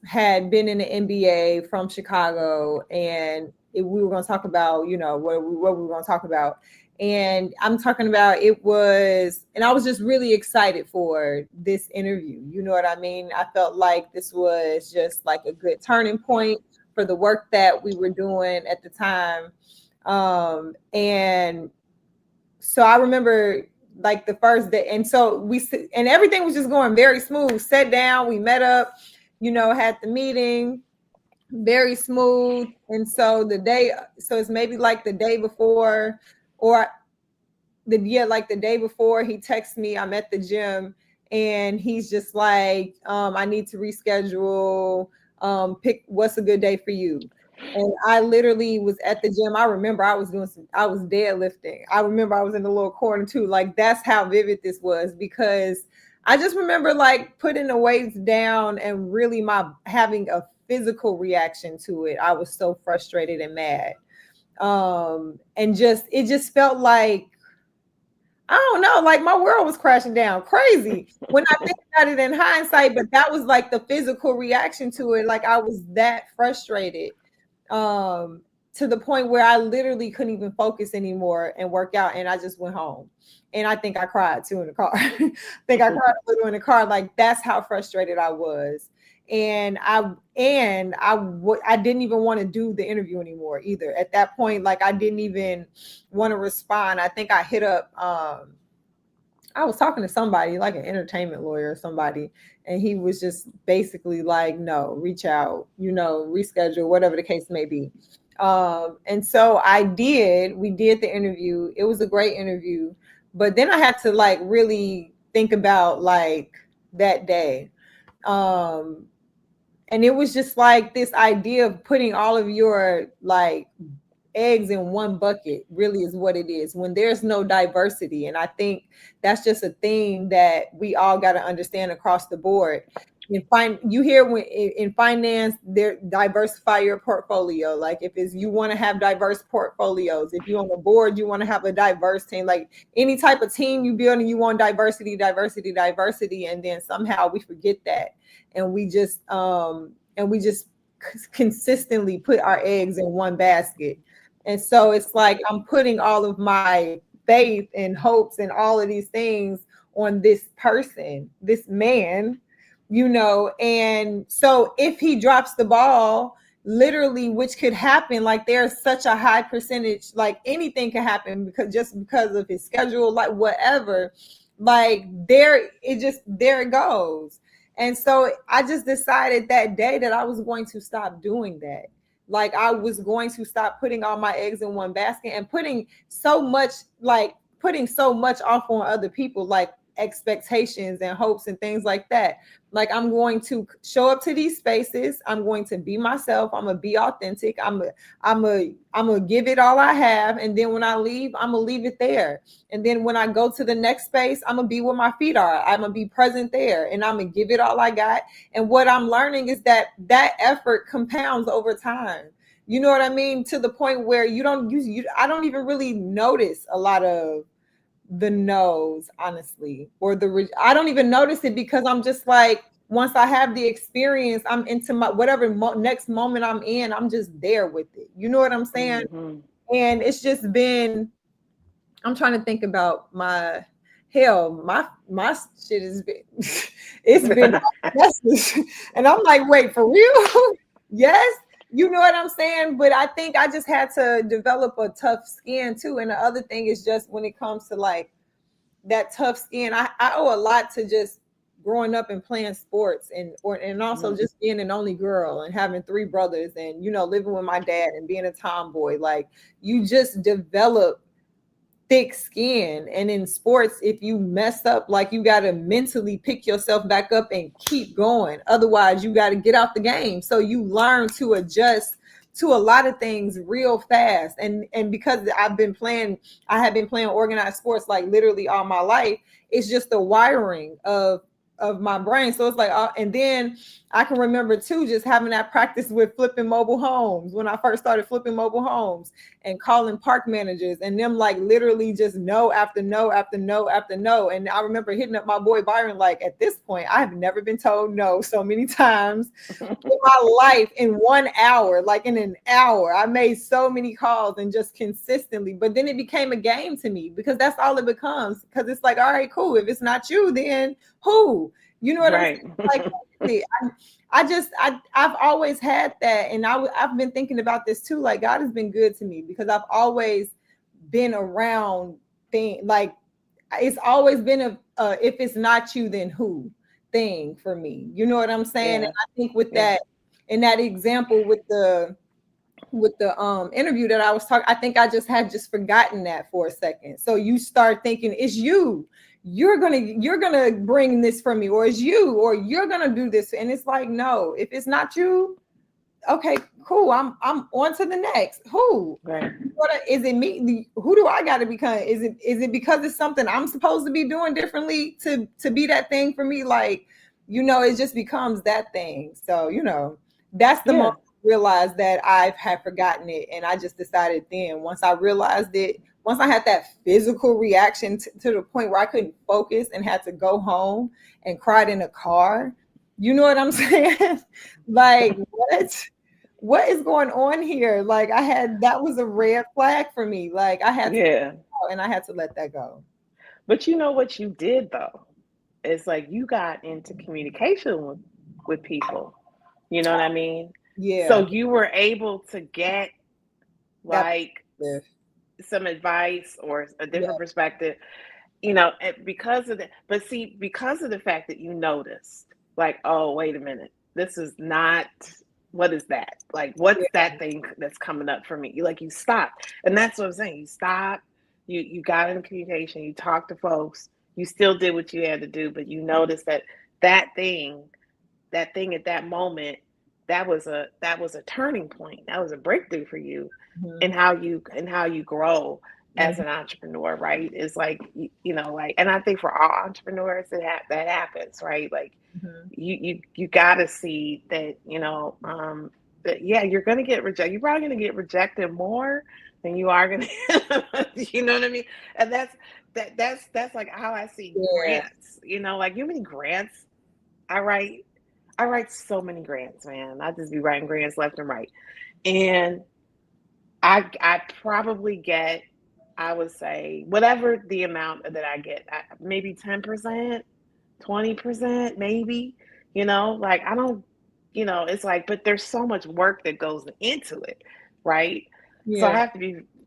[SPEAKER 1] had been in the NBA from Chicago, and we were going to talk about, what we were going to talk about. And I'm talking about and I was just really excited for this interview. You know what I mean? I felt like this was just like a good turning point for the work that we were doing at the time. And so I remember like the first day. And so and everything was just going very smooth. Sat down, we met up, had the meeting, very smooth. And so it's maybe like the day before, or like the day before, he texts me, I'm at the gym, and he's just like, I need to reschedule, pick what's a good day for you. And I literally was at the gym. I remember I was deadlifting. I remember I was in the little corner too. Like, that's how vivid this was, because I just remember like putting the weights down and really having a physical reaction to it. I was so frustrated and mad. And it just felt like, I don't know, like my world was crashing down crazy when I think about it in hindsight, but that was like the physical reaction to it. Like, I was that frustrated, to the point where I literally couldn't even focus anymore and work out. And I just went home, and I think I cried too in the car. I think I cried a little in the car. Like, that's how frustrated I was. And I didn't even want to do the interview anymore either. At that point, like, I didn't even want to respond. I think I hit up, I was talking to somebody, like an entertainment lawyer or somebody, and he was just basically like, no, reach out, reschedule, whatever the case may be. And so we did the interview. It was a great interview, but then I had to like really think about like that day. And it was just like this idea of putting all of your like eggs in one bucket really is what it is when there's no diversity. And I think that's just a thing that we all got to understand across the board. You hear when in finance, diversify your portfolio. Like, if you want to have diverse portfolios, if you're on the board, you want to have a diverse team. Like, any type of team you build, and you want diversity, and then somehow we forget that, and we just consistently put our eggs in one basket. And so it's like I'm putting all of my faith and hopes and all of these things on this person, this man, and so if he drops the ball, literally, which could happen, like there's such a high percentage, like anything can happen because of his schedule, like whatever, like there it goes. And so I just decided that day that I was going to stop doing that. Like, I was going to stop putting all my eggs in one basket and putting so much off on other people, like expectations and hopes and things like that. Like, I'm going to show up to these spaces. I'm going to be myself. I'm gonna be authentic. I'm gonna give it all I have. And then when I leave, I'm gonna leave it there. And then when I go to the next space, I'm gonna be where my feet are. I'm gonna be present there, and I'm gonna give it all I got. And what I'm learning is that effort compounds over time. You know what I mean? To the point where I don't even really notice a lot of the no's, honestly, or I don't even notice it, because I'm just like, once I have the experience, I'm into my whatever next moment I'm in, I'm just there with it. You know what I'm saying? Mm-hmm. And it's just been, I'm trying to think about my shit has been, it's been, and I'm like, wait, for real? Yes. You know what I'm saying? But I think I just had to develop a tough skin too. And the other thing is just when it comes to like that tough skin, I owe a lot to just growing up and playing sports and also just being an only girl and having 3 brothers and, living with my dad and being a tomboy. Like, you just develop thick skin. And in sports, if you mess up, like, you got to mentally pick yourself back up and keep going. Otherwise, you got to get out the game. So you learn to adjust to a lot of things real fast. And because I have been playing organized sports like literally all my life, it's just the wiring of my brain. So it's like, and then I can remember too, just having that practice with flipping mobile homes when I first started flipping mobile homes and calling park managers and them like literally just no after no after no after no. And I remember hitting up my boy Byron, like, at this point, I have never been told no so many times in my life in 1 hour. Like, in an hour, I made so many calls and just consistently. But then it became a game to me, because that's all it becomes. Because it's like, all right, cool. If it's not you, then who? You know what right. I'm saying? Like, I've always had that. And I've been thinking about this too. Like, God has been good to me because I've always been around things like it's always been a if it's not you, then who thing for me. You know what I'm saying?
[SPEAKER 2] Yeah.
[SPEAKER 1] And I think with
[SPEAKER 2] Yeah.
[SPEAKER 1] that, in that example with the interview that I was talking, I think I just forgotten that for a second. So you start thinking it's you. You're gonna bring this from me, or it's you, or you're gonna do this. And it's like, no, if it's not you, okay, cool. I'm on to the next. Who?
[SPEAKER 2] Right.
[SPEAKER 1] Is it me? Who do I gotta become? Is it because it's something I'm supposed to be doing differently to be that thing for me? Like, it just becomes that thing. So, that's the
[SPEAKER 2] Yeah.
[SPEAKER 1] moment realized that I had forgotten it. And I just decided then, once I realized it, once I had that physical reaction to the point where I couldn't focus and had to go home and cried in a car, you know what I'm saying? Like, what is going on here? Like, that was a red flag for me. Like, I had to,
[SPEAKER 2] Yeah.
[SPEAKER 1] and I had to let that go.
[SPEAKER 2] But you know what you did though? It's like you got into communication with people. You know what I mean?
[SPEAKER 1] Yeah.
[SPEAKER 2] So you were able to get
[SPEAKER 1] That,
[SPEAKER 2] like some advice or a
[SPEAKER 1] yeah.
[SPEAKER 2] different perspective, because of that. But see, because of the fact that you noticed, like, oh, wait a minute, this is not, what is that? Like, what's
[SPEAKER 1] Yeah.
[SPEAKER 2] that thing that's coming up for me? You stopped. And that's what I'm saying. You stopped, you got in communication, you talked to folks, you still did what you had to do, but you noticed that thing, at that moment, that was a turning point. That was a breakthrough for you in
[SPEAKER 1] Mhm.
[SPEAKER 2] how you grow as
[SPEAKER 1] Mhm.
[SPEAKER 2] an entrepreneur, right? It's like, like, and I think for all entrepreneurs that happens, right? Like
[SPEAKER 1] Mhm.
[SPEAKER 2] you got to see that, that, yeah, you're going to get rejected. You're probably going to get rejected more than you are going to, you know what I mean? And that's like how I see
[SPEAKER 1] Yeah.
[SPEAKER 2] grants, like, you know how many grants I write? I write so many grants, man. I just be writing grants left and right. And I probably get, I would say, whatever the amount that I get, maybe 10%, 20%, maybe, like, I don't, it's like, but there's so much work that goes into it, right? So
[SPEAKER 1] Yeah.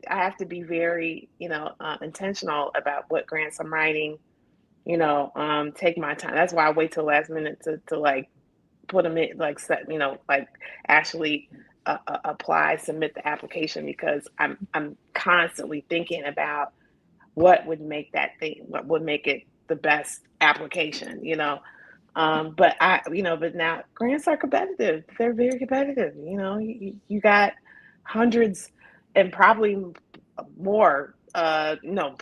[SPEAKER 2] I have to be very, intentional about what grants I'm writing, take my time. That's why I wait till last minute to like put them in, like, set, like, actually apply, submit the application, because I'm constantly thinking about what would make it the best application, but now grants are competitive. They're very competitive. You got hundreds and probably more, no,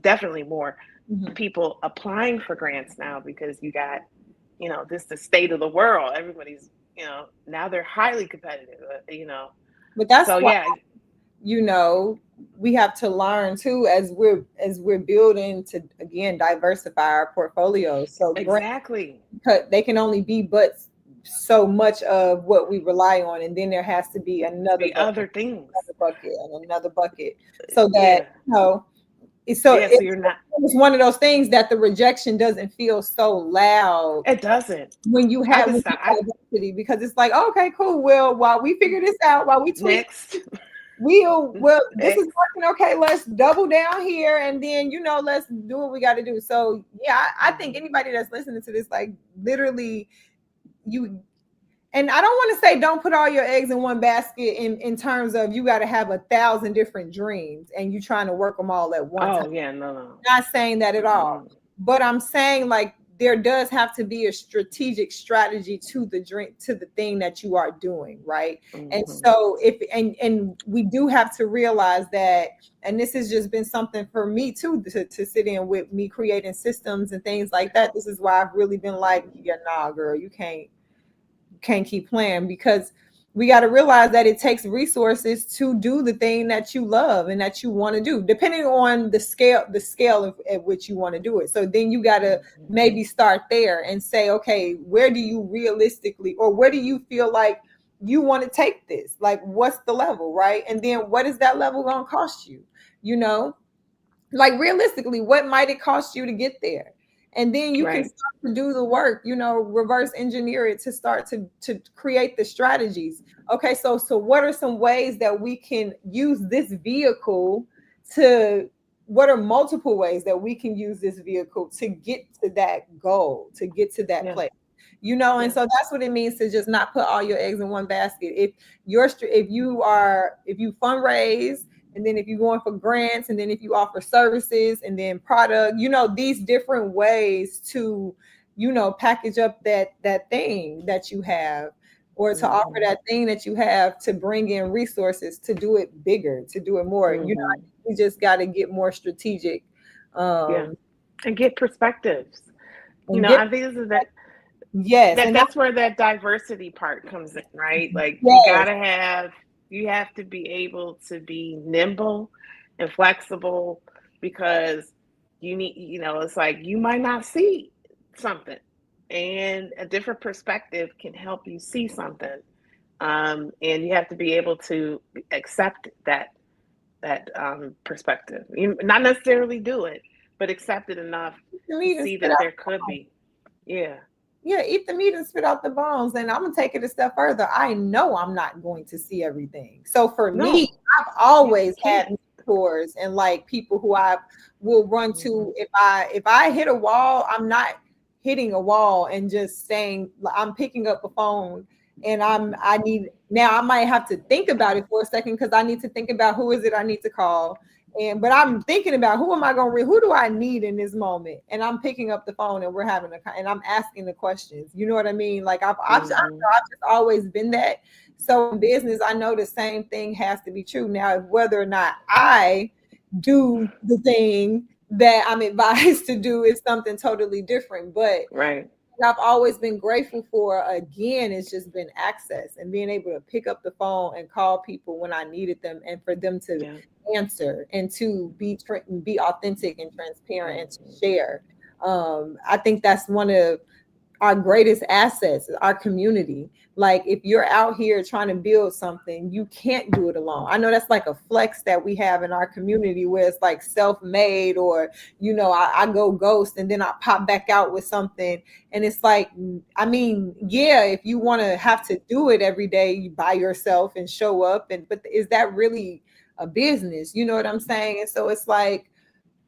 [SPEAKER 2] definitely more
[SPEAKER 1] Mhm.
[SPEAKER 2] people applying for grants now, because you got, this the state of the world. Everybody's, now they're highly competitive,
[SPEAKER 1] But that's
[SPEAKER 2] so
[SPEAKER 1] why,
[SPEAKER 2] yeah.
[SPEAKER 1] you know, we have to learn too, as we're building to again diversify our portfolios. So grants,
[SPEAKER 2] Exactly.
[SPEAKER 1] they can only be but so much of what we rely on, and then there has to be another
[SPEAKER 2] The other things.
[SPEAKER 1] bucket and another bucket, so that
[SPEAKER 2] Yeah.
[SPEAKER 1] so
[SPEAKER 2] Yeah, so
[SPEAKER 1] it's,
[SPEAKER 2] you're not,
[SPEAKER 1] it's one of those things that the rejection doesn't feel so loud
[SPEAKER 2] it doesn't.
[SPEAKER 1] when you
[SPEAKER 2] I
[SPEAKER 1] have
[SPEAKER 2] can
[SPEAKER 1] when
[SPEAKER 2] stop.
[SPEAKER 1] you have diversity, because it's like, okay, cool. Well, while we figure this out, while we tweak,
[SPEAKER 2] Next.
[SPEAKER 1] well, this is
[SPEAKER 2] Next.
[SPEAKER 1] working. Okay, let's double down here, and then let's do what we got to do. So yeah, I think anybody that's listening to this, like, literally, you, and I don't want to say don't put all your eggs in one basket in terms of you got to have 1,000 different dreams and you trying to work them all at one time.
[SPEAKER 2] Oh yeah, no.
[SPEAKER 1] Not saying that at all,
[SPEAKER 2] Mm-mm.
[SPEAKER 1] but I'm saying, like, there does have to be a strategic strategy to the drink, to the thing that you are doing, right? And
[SPEAKER 2] Mm-hmm.
[SPEAKER 1] so if and we do have to realize that, and this has just been something for me too, to sit in with me creating systems and things like that. This is why I've really been like, yeah, nah, girl, you can't keep playing, because we got to realize that it takes resources to do the thing that you love and that you want to do, depending on the scale at which you want to do it. So then you got to maybe start there and say, okay, where do you realistically, or where do you feel like you want to take this? Like, what's the level, right? And then what is that level going to cost you? You know, like, realistically, what might it cost you to get there? And then you can
[SPEAKER 2] Right.
[SPEAKER 1] start to do the work, reverse engineer it to start to create the strategies. Okay, so what are some ways that we can use this vehicle to what are multiple ways that we can use this vehicle to get to that goal, to get to that
[SPEAKER 2] Yeah.
[SPEAKER 1] place, you know? And
[SPEAKER 2] Yeah.
[SPEAKER 1] so that's what it means to just not put all your eggs in one basket. If you fundraise, and then if you're going for grants, and then if you offer services, and then product, you know, these different ways to, you know, package up that thing that you have, or to offer
[SPEAKER 2] Mm-hmm.
[SPEAKER 1] that thing that you have, to bring in resources to do it bigger, to do it more. You know,
[SPEAKER 2] Mm-hmm.
[SPEAKER 1] we just got to get more strategic,
[SPEAKER 2] Yeah.
[SPEAKER 1] um,
[SPEAKER 2] And get perspectives. You
[SPEAKER 1] and
[SPEAKER 2] know,
[SPEAKER 1] get
[SPEAKER 2] I think this is that
[SPEAKER 1] yes, and
[SPEAKER 2] that's where that diversity part comes in, right? Like
[SPEAKER 1] yes,
[SPEAKER 2] you have to be able to be nimble and flexible, because you need, you know, it's like you might not see something, and a different perspective can help you see something. And you have to be able to accept that perspective. You not necessarily do it, but accept it enough
[SPEAKER 1] the
[SPEAKER 2] to
[SPEAKER 1] meat and
[SPEAKER 2] see
[SPEAKER 1] spit
[SPEAKER 2] that
[SPEAKER 1] out.
[SPEAKER 2] there could be. Yeah.
[SPEAKER 1] Yeah, eat the meat and spit out the bones. And I'm gonna take it a step further. I know I'm not going to see everything. So for me,
[SPEAKER 2] No,
[SPEAKER 1] I've always had
[SPEAKER 2] can't.
[SPEAKER 1] mentors and like people who I will run
[SPEAKER 2] Mm-hmm.
[SPEAKER 1] to. If I hit a wall, I'm not hitting a wall and just saying, I'm picking up a phone, and I need, now I might have to think about it for a second, because I need to think about who is it I need to call. And but I'm thinking about, who am I going to who do I need in this moment, and I'm picking up the phone, and we're having and I'm asking the questions. You know what I mean? Like I've just
[SPEAKER 2] Mm-hmm.
[SPEAKER 1] always been that. So in business, I know the same thing has to be true. Now, whether or not I do the thing that I'm advised to do is something totally different. But
[SPEAKER 2] Right.
[SPEAKER 1] I've always been grateful for, again, it's just been access and being able to pick up the phone and call people when I needed them, and for them to
[SPEAKER 2] Yeah.
[SPEAKER 1] answer, and to be authentic and transparent, and to
[SPEAKER 2] Mm-hmm.
[SPEAKER 1] share. I think that's one of our greatest assets, our community. Like, if you're out here trying to build something, you can't do it alone. I know that's like a flex that we have in our community, where it's like self-made, or, you know, I go ghost and then I pop back out with something. And it's like, I mean, yeah, if you want to have to do it every day by yourself and show up, and but is that really a business? You know what I'm saying? And so it's like,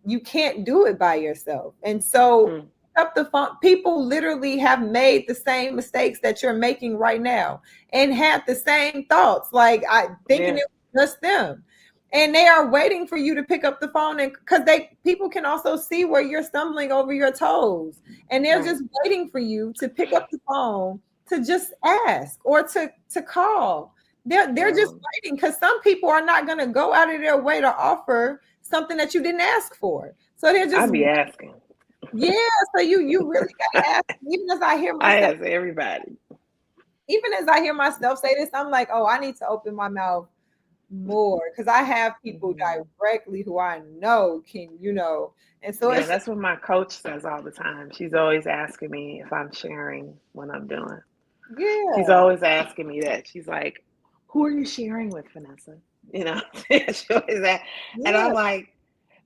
[SPEAKER 1] you can't do it by yourself. And so
[SPEAKER 2] Mm.
[SPEAKER 1] up the phone, people literally have made the same mistakes that you're making right now, and had the same thoughts, like, I thinking
[SPEAKER 2] Yeah.
[SPEAKER 1] it was just them. And they are waiting for you to pick up the phone, and because people can also see where you're stumbling over your toes, and they're
[SPEAKER 2] Right.
[SPEAKER 1] just waiting for you to pick up the phone, to just ask, or to call. They're just
[SPEAKER 2] Um,
[SPEAKER 1] waiting, because some people are not going to go out of their way to offer something that you didn't ask for. So they're
[SPEAKER 2] I
[SPEAKER 1] just,
[SPEAKER 2] be asking.
[SPEAKER 1] yeah. So you really gotta ask. Even as I hear
[SPEAKER 2] I
[SPEAKER 1] myself,
[SPEAKER 2] ask everybody.
[SPEAKER 1] even as I hear myself say this, I'm like, oh, I need to open my mouth more, because I have people
[SPEAKER 2] Mm-hmm.
[SPEAKER 1] directly who I know can, and so
[SPEAKER 2] Yeah,
[SPEAKER 1] it's just,
[SPEAKER 2] that's what my coach says all the time. She's always asking me if I'm sharing what I'm doing. She's
[SPEAKER 1] yeah,
[SPEAKER 2] always asking me that. She's like, "Who are you sharing with, Vanessa?" You know, she always ask, and
[SPEAKER 1] yeah,
[SPEAKER 2] I'm like,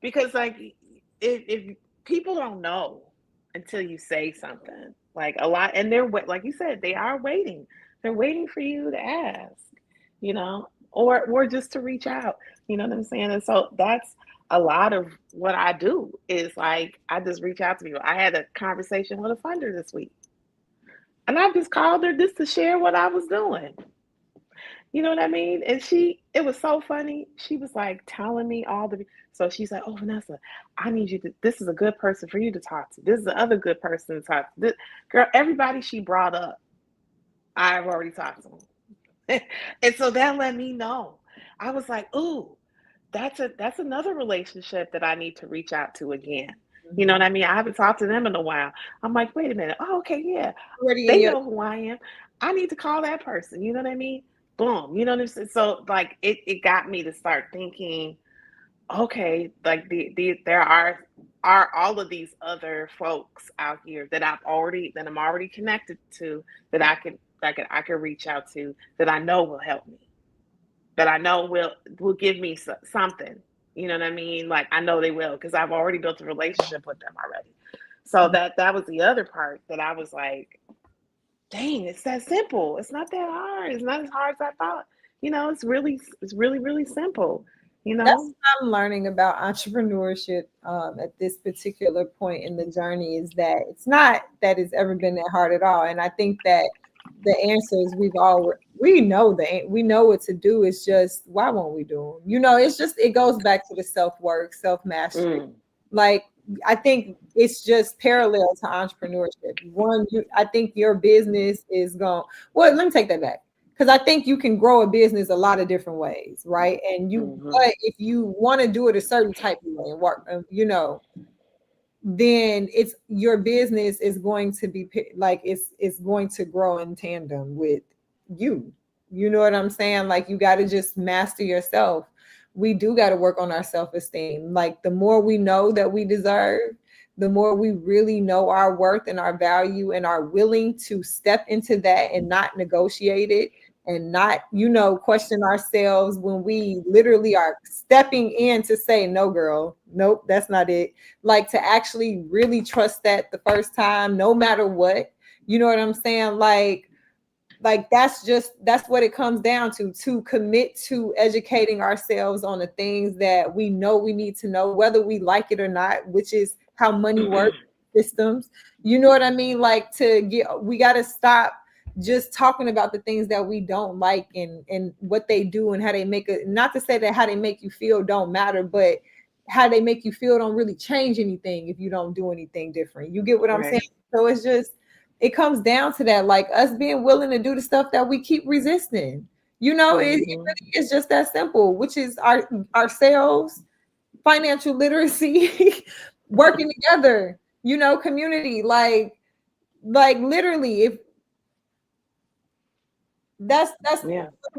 [SPEAKER 2] because like if people don't know until you say something, like a lot, and like you said, they are waiting. They're waiting for you to ask, you know, or just to reach out. You know what I'm saying? And so that's a lot of what I do is like I just reach out to people. I had a conversation with a funder this week, and I just called her just to share what I was doing. You know what I mean? And it was so funny. She was like telling me so she's like, "Oh, Vanessa, I need you to, this is a good person for you to talk to. This is the other good person to talk to." This, girl, everybody she brought up, I've already talked to them. And so that let me know. I was like, "Ooh, that's another relationship that I need to reach out to again." You know
[SPEAKER 1] mhm.
[SPEAKER 2] what I mean? I haven't talked to them in a while. I'm like, "Wait a minute. Oh, okay, yeah.
[SPEAKER 1] Already in
[SPEAKER 2] They
[SPEAKER 1] your,
[SPEAKER 2] know who I am. I need to call that person." You know what I mean? Boom. You know what I'm saying? So like it got me to start thinking, okay, like there are all of these other folks out here that I'm already connected to, that I can reach out to, that I know will help me, that I know will give me something. You know what I mean? Like I know they will, because I've already built a relationship with them already. So that was the other part that I was like, dang, it's that simple. It's not that hard. It's not as hard as I thought. You know, it's really, really simple.
[SPEAKER 1] That's
[SPEAKER 2] know?
[SPEAKER 1] what I'm learning about entrepreneurship at this particular point in the journey is that it's not that it's ever been that hard at all. And I think that the answers we know what to do. It's just why won't we do them? It's just it goes back to the self-work, self-mastery.
[SPEAKER 2] Mm.
[SPEAKER 1] Like I think it's just parallel to entrepreneurship. I think your business is going. Well, let me take that back because I think you can grow a business a lot of different ways, right? But if you want to do it a certain type of way and work, then it's your business is going to be like it's going to grow in tandem with you. You know what I'm saying? Like you got to just master yourself. We do got to work on our self-esteem. Like the more we know that we deserve, the more we really know our worth and our value and are willing to step into that and not negotiate it and not, question ourselves when we literally are stepping in to say, no, girl, nope, that's not it. Like to actually really trust that the first time, no matter what, you know what I'm saying? Like that's what it comes down to commit to educating ourselves on the things that we know we need to know, whether we like it or not, which is how money works, systems. You know what I mean? Like we got to stop just talking about the things that we don't like and what they do and how they make it. Not to say that how they make you feel don't matter, but how they make you feel don't really change anything if you don't do anything different. You get what I'm saying? So it comes down to that, like us being willing to do the stuff that we keep resisting. It really is just that simple, which is our sales, financial literacy, working together, community, like literally if that's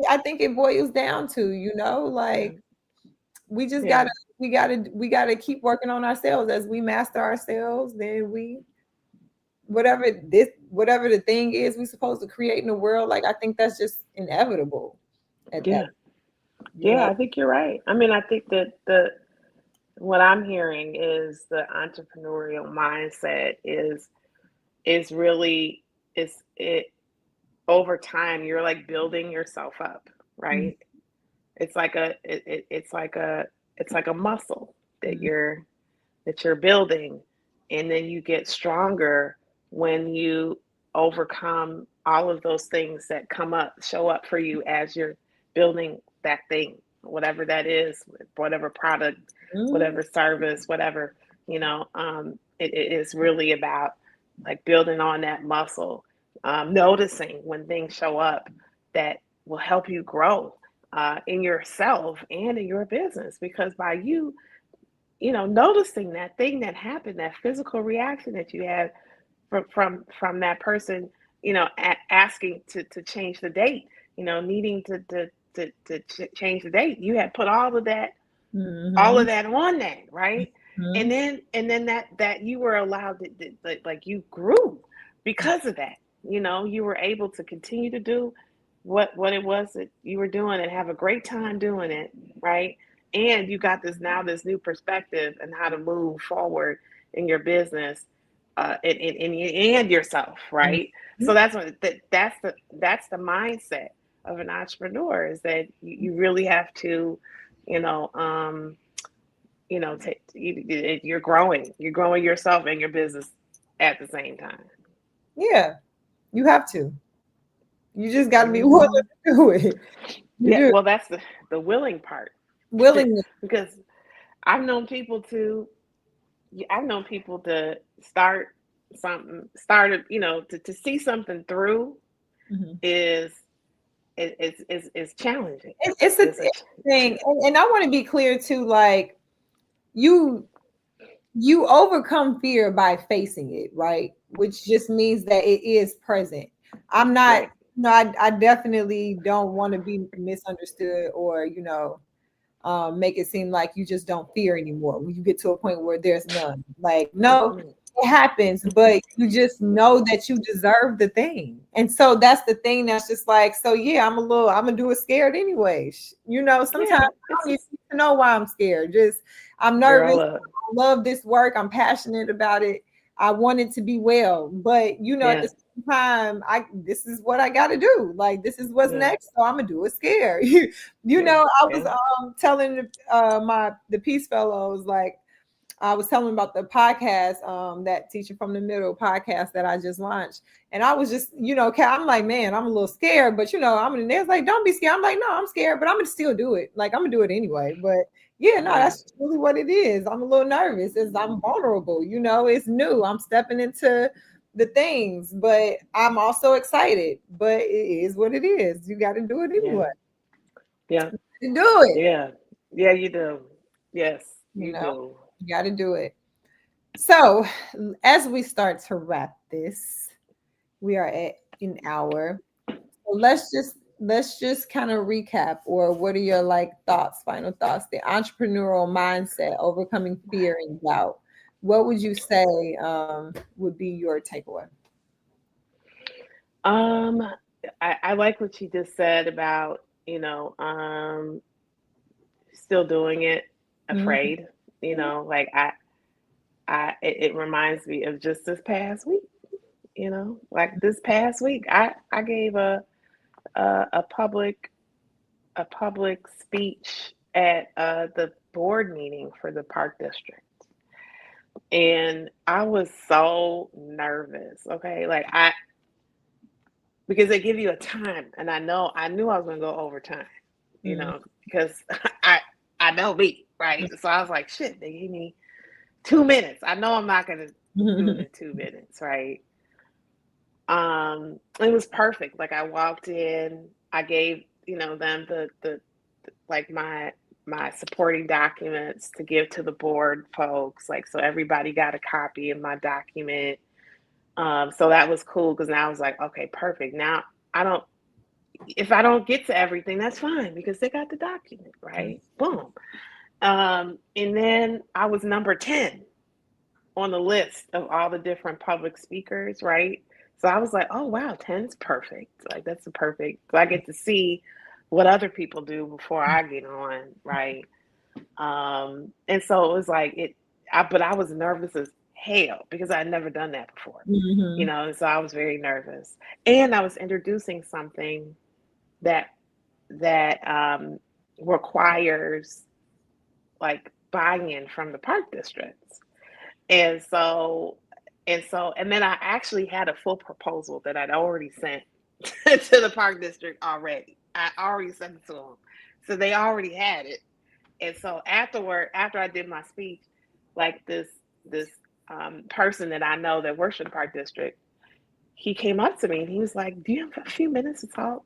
[SPEAKER 1] I think it boils down to, like we just gotta keep working on ourselves. As we master ourselves, then whatever the thing is we're supposed to create in the world, like I think that's just inevitable at that.
[SPEAKER 2] I think you're right. I mean, I think that what I'm hearing is the entrepreneurial mindset is really is it over time you're like building yourself up, right? It's like it's like a muscle that you're building, and then you get stronger when you overcome all of those things that show up for you as you're building that thing, whatever that is, whatever product, whatever service, whatever, it is really about like building on that muscle, noticing when things show up that will help you grow in yourself and in your business, because by you noticing that thing that happened, that physical reaction that you had from that person, asking to change the date, needing to change the date, you had put all of that on that, right? And then that you were allowed to, like you grew because of that. You were able to continue to do what it was that you were doing and have a great time doing it, right? And you got this new perspective and how to move forward in your business, and yourself, right? So that's the mindset of an entrepreneur, is that you really have to, you're growing yourself and your business at the same time.
[SPEAKER 1] Yeah, you have to. You just got to be willing to do it.
[SPEAKER 2] Well, that's the willing part.
[SPEAKER 1] Willingness.
[SPEAKER 2] Because I've known people to start something, to see something through is challenging.
[SPEAKER 1] It's a thing. And I want to be clear too, like you overcome fear by facing it, right? Which just means that it is present. I'm not, I definitely don't want to be misunderstood or, make it seem like you just don't fear anymore when you get to a point where there's none. Like, no, it happens, but you just know that you deserve the thing. And so that's the thing that's just like, so yeah, I'm gonna do it scared anyway. Sometimes I don't even know why I'm scared. Just I'm nervous. I love this work. I'm passionate about it. I want it to be well, but you know, at the same time, this is what I got to do. Like this is what's next, so I'm gonna do it scared. You know, I was telling the Peace Fellows, like I was telling them about the podcast, that Teaching from the Middle podcast that I just launched, and I was just, you know, I'm like, man, I'm a little scared, but you know, I'm in there, like, don't be scared. I'm like, no, I'm scared, but I'm gonna still do it. Like I'm gonna do it anyway, but. Yeah, no, that's really what it is. I'm a little nervous as I'm vulnerable. You know, it's new. I'm stepping into the things, but I'm also excited. But it is what it is. You got to do it anyway.
[SPEAKER 2] Yeah.
[SPEAKER 1] You do it.
[SPEAKER 2] Yeah. Yeah, you do. Yes, you do.
[SPEAKER 1] You got to do it. So, as we start to wrap this, we are at an hour. So let's just kind of recap, or what are your like thoughts, final thoughts, the entrepreneurial mindset, overcoming fear and doubt. What would you say would be your takeaway?
[SPEAKER 2] I like what you just said about, still doing it, afraid, like it reminds me of just this past week, like this past week, I gave a public speech at the board meeting for the park district, and I was so nervous. Okay, like because they give you a time, and I knew I was going to go over time, because I know me, right? So I was like, shit, they gave me 2 minutes. I know I'm not going to do it in 2 minutes, right? It was perfect. Like I walked in, I gave them the like my supporting documents to give to the board folks, like, so everybody got a copy of my document. So that was cool, because now I was like, okay, perfect. Now if I don't get to everything, that's fine, because they got the document, right? Boom. And then I was number 10 on the list of all the different public speakers, right? So I was like, oh wow, 10's perfect. Like that's a perfect. So I get to see what other people do before I get on, right? And so it was like but I was nervous as hell, because I'd never done that before, and so I was very nervous. And I was introducing something that requires like buy-in from the park districts. And then I actually had a full proposal that I'd already sent to the park district already. I already sent it to them. So they already had it. And so after I did my speech, like this person that I know that works for the park district, he came up to me and he was like, do you have a few minutes to talk?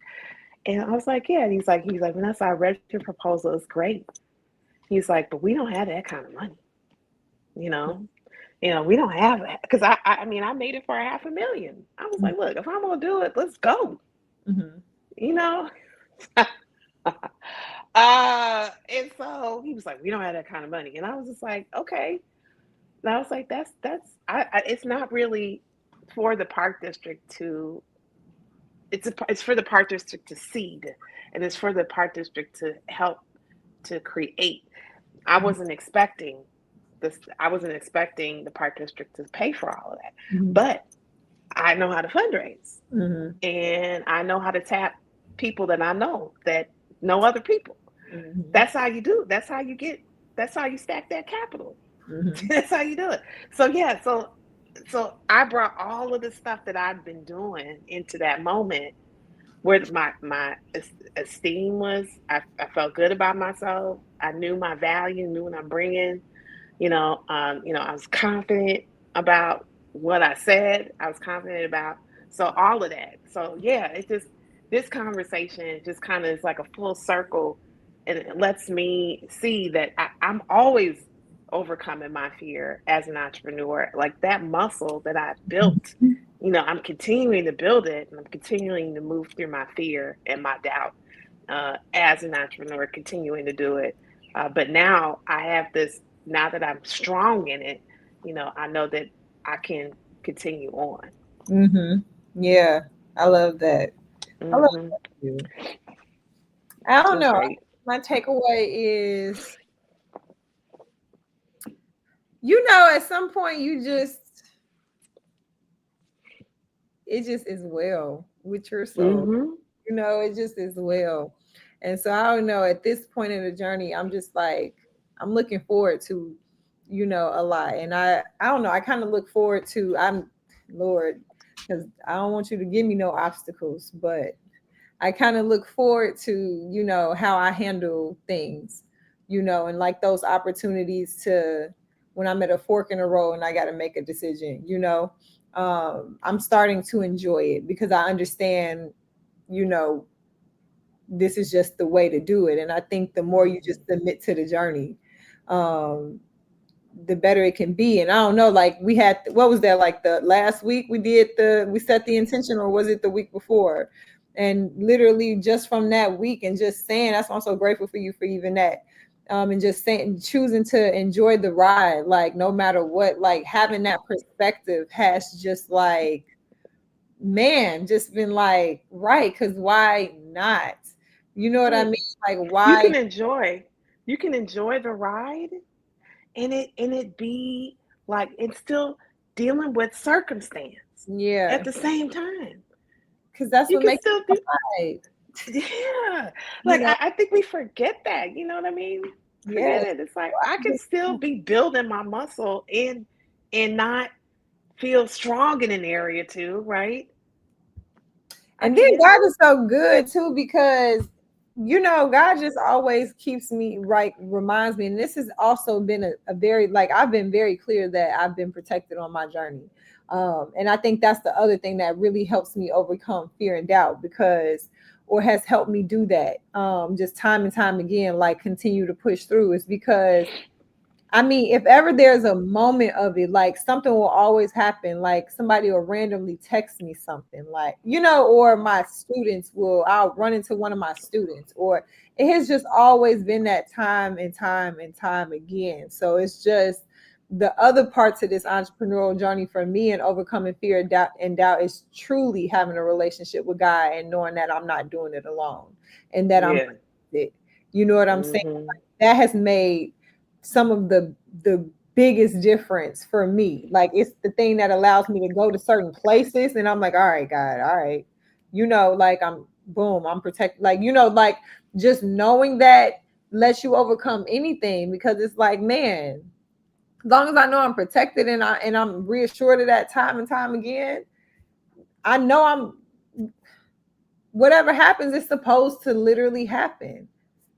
[SPEAKER 2] And I was like, yeah. And he's like, Vanessa, I read your proposal. It's great. He's like, but we don't have that kind of money. We don't have it, because I mean, I made it for $500,000. I was like, look, if I'm gonna do it, let's go. And so he was like, we don't have that kind of money, and I was just like, okay. And I was like, that's it's not really for the park district to. It's for the park district to seed, and it's for the park district to help to create. I wasn't expecting the park district to pay for all of that, but I know how to fundraise, and I know how to tap people that I know that know other people. That's how you do. That's how you stack that capital. That's how you do it. So yeah, so I brought all of the stuff that I've been doing into that moment, where my esteem was. I felt good about myself. I knew my value, knew what I'm bringing. I was confident about what I said. I was confident about, so all of that. So yeah, this conversation just kind of is like a full circle, and it lets me see that I'm always overcoming my fear as an entrepreneur. Like that muscle that I built, I'm continuing to build it, and I'm continuing to move through my fear and my doubt as an entrepreneur, continuing to do it. But now I have this. Now that I'm strong in it, I know that I can continue on.
[SPEAKER 1] Yeah, I love that. I love that too. I don't know.
[SPEAKER 2] Great.
[SPEAKER 1] My takeaway is, at some point you just it just is well with your soul.
[SPEAKER 2] Mm-hmm.
[SPEAKER 1] You know, it just is well. And so I don't know, at this point in the journey, I'm just like, I'm looking forward to, you know, a lot. And I don't know, I kind of look forward to, I'm Lord, because I don't want you to give me no obstacles, but I kind of look forward to, you know, how I handle things, you know, and like those opportunities to when I'm at a fork in the road and I got to make a decision, you know. I'm starting to enjoy it because I understand, you know, this is just the way to do it. And I think the more you just submit to the journey, um, the better it can be. And I don't know, like we had, what was that, like the last week we set the intention, or was it the week before? And literally just from that week and just saying, that's why I'm so grateful for you for even that. And just saying, choosing to enjoy the ride, like no matter what, like having that perspective has just like, man, just been like, right, because why not? You know what I mean? Like,
[SPEAKER 2] You
[SPEAKER 1] why?
[SPEAKER 2] can enjoy, you can enjoy the ride, and it be like it's still dealing with circumstance
[SPEAKER 1] Yeah,
[SPEAKER 2] at the same time.
[SPEAKER 1] because that's
[SPEAKER 2] You
[SPEAKER 1] what
[SPEAKER 2] can
[SPEAKER 1] makes
[SPEAKER 2] still
[SPEAKER 1] it
[SPEAKER 2] do,
[SPEAKER 1] right.
[SPEAKER 2] yeah.
[SPEAKER 1] You
[SPEAKER 2] Like
[SPEAKER 1] know,
[SPEAKER 2] I think we forget that. You know what I mean? Forget
[SPEAKER 1] yes.
[SPEAKER 2] it. It's like I can still be building my muscle and not feel strong in an area too, right? I
[SPEAKER 1] And then
[SPEAKER 2] can.
[SPEAKER 1] God is so good too, because you know, God just always keeps me right, reminds me. And this has also been a very, like, I've been very clear that I've been protected on my journey. And I think that's the other thing that really helps me overcome fear and doubt, because, or has helped me do that, just time and time again, like continue to push through, is because I mean, if ever there's a moment of it, like something will always happen. Like somebody will randomly text me something, like, you know, or my students will, I'll run into one of my students, or it has just always been that time and time and time again. So it's just the other parts of this entrepreneurial journey for me and overcoming fear and doubt is truly having a relationship with God and knowing that I'm not doing it alone and that I'm
[SPEAKER 2] Yeah.
[SPEAKER 1] it. You know what I'm saying?
[SPEAKER 2] Mm-hmm.
[SPEAKER 1] That has made some of the biggest difference for me. Like it's the thing that allows me to go to certain places and I'm like, all right, God, all right. You know, like I'm boom, I'm protected. Like, you know, like just knowing that lets you overcome anything, because it's like, man, as long as I know I'm protected and I'm reassured of that time and time again, I know I'm whatever happens is supposed to literally happen.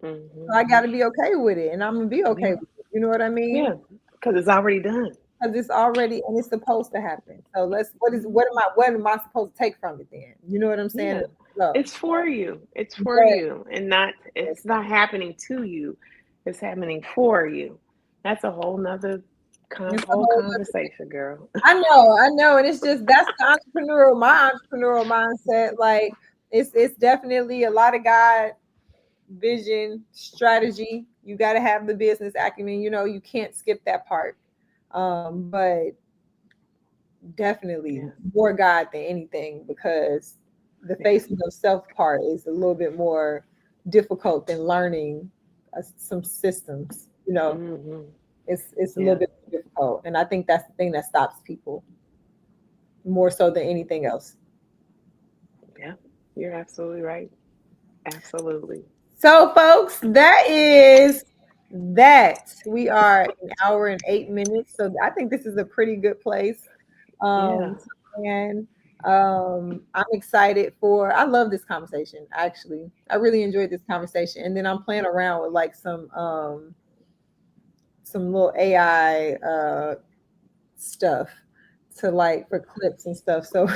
[SPEAKER 1] So
[SPEAKER 2] Mm-hmm.
[SPEAKER 1] I got to be okay with it, and I'm gonna be okay
[SPEAKER 2] Yeah.
[SPEAKER 1] with it. You know what I mean?
[SPEAKER 2] Yeah. Because it's already done.
[SPEAKER 1] Because it's already and it's supposed to happen. So what am I supposed to take from it then? You know what I'm saying?
[SPEAKER 2] Yeah.
[SPEAKER 1] Love.
[SPEAKER 2] It's for you. It's for
[SPEAKER 1] Yes.
[SPEAKER 2] you. And not it's not happening to you. It's happening for you. That's a whole nother
[SPEAKER 1] It's a
[SPEAKER 2] whole
[SPEAKER 1] whole
[SPEAKER 2] conversation, girl.
[SPEAKER 1] I know, and it's just that's my entrepreneurial mindset. Like it's definitely a lot of God vision, strategy. You got to have the business acumen. You know, you can't skip that part. But definitely
[SPEAKER 2] Yeah.
[SPEAKER 1] more God than anything, because the
[SPEAKER 2] Yeah.
[SPEAKER 1] facing of self part is a little bit more difficult than learning some systems. You know,
[SPEAKER 2] Mm-hmm.
[SPEAKER 1] it's a little
[SPEAKER 2] Yeah.
[SPEAKER 1] bit difficult, and I think that's the thing that stops people more so than anything else.
[SPEAKER 2] Yeah. You're absolutely right. Absolutely.
[SPEAKER 1] So, folks, that is that. We are an hour and 8 minutes, so I think this is a pretty good place.
[SPEAKER 2] Yeah.
[SPEAKER 1] And I'm excited for. I love this conversation. Actually, I really enjoyed this conversation, and then I'm playing around with like some little AI stuff to like for clips and stuff. So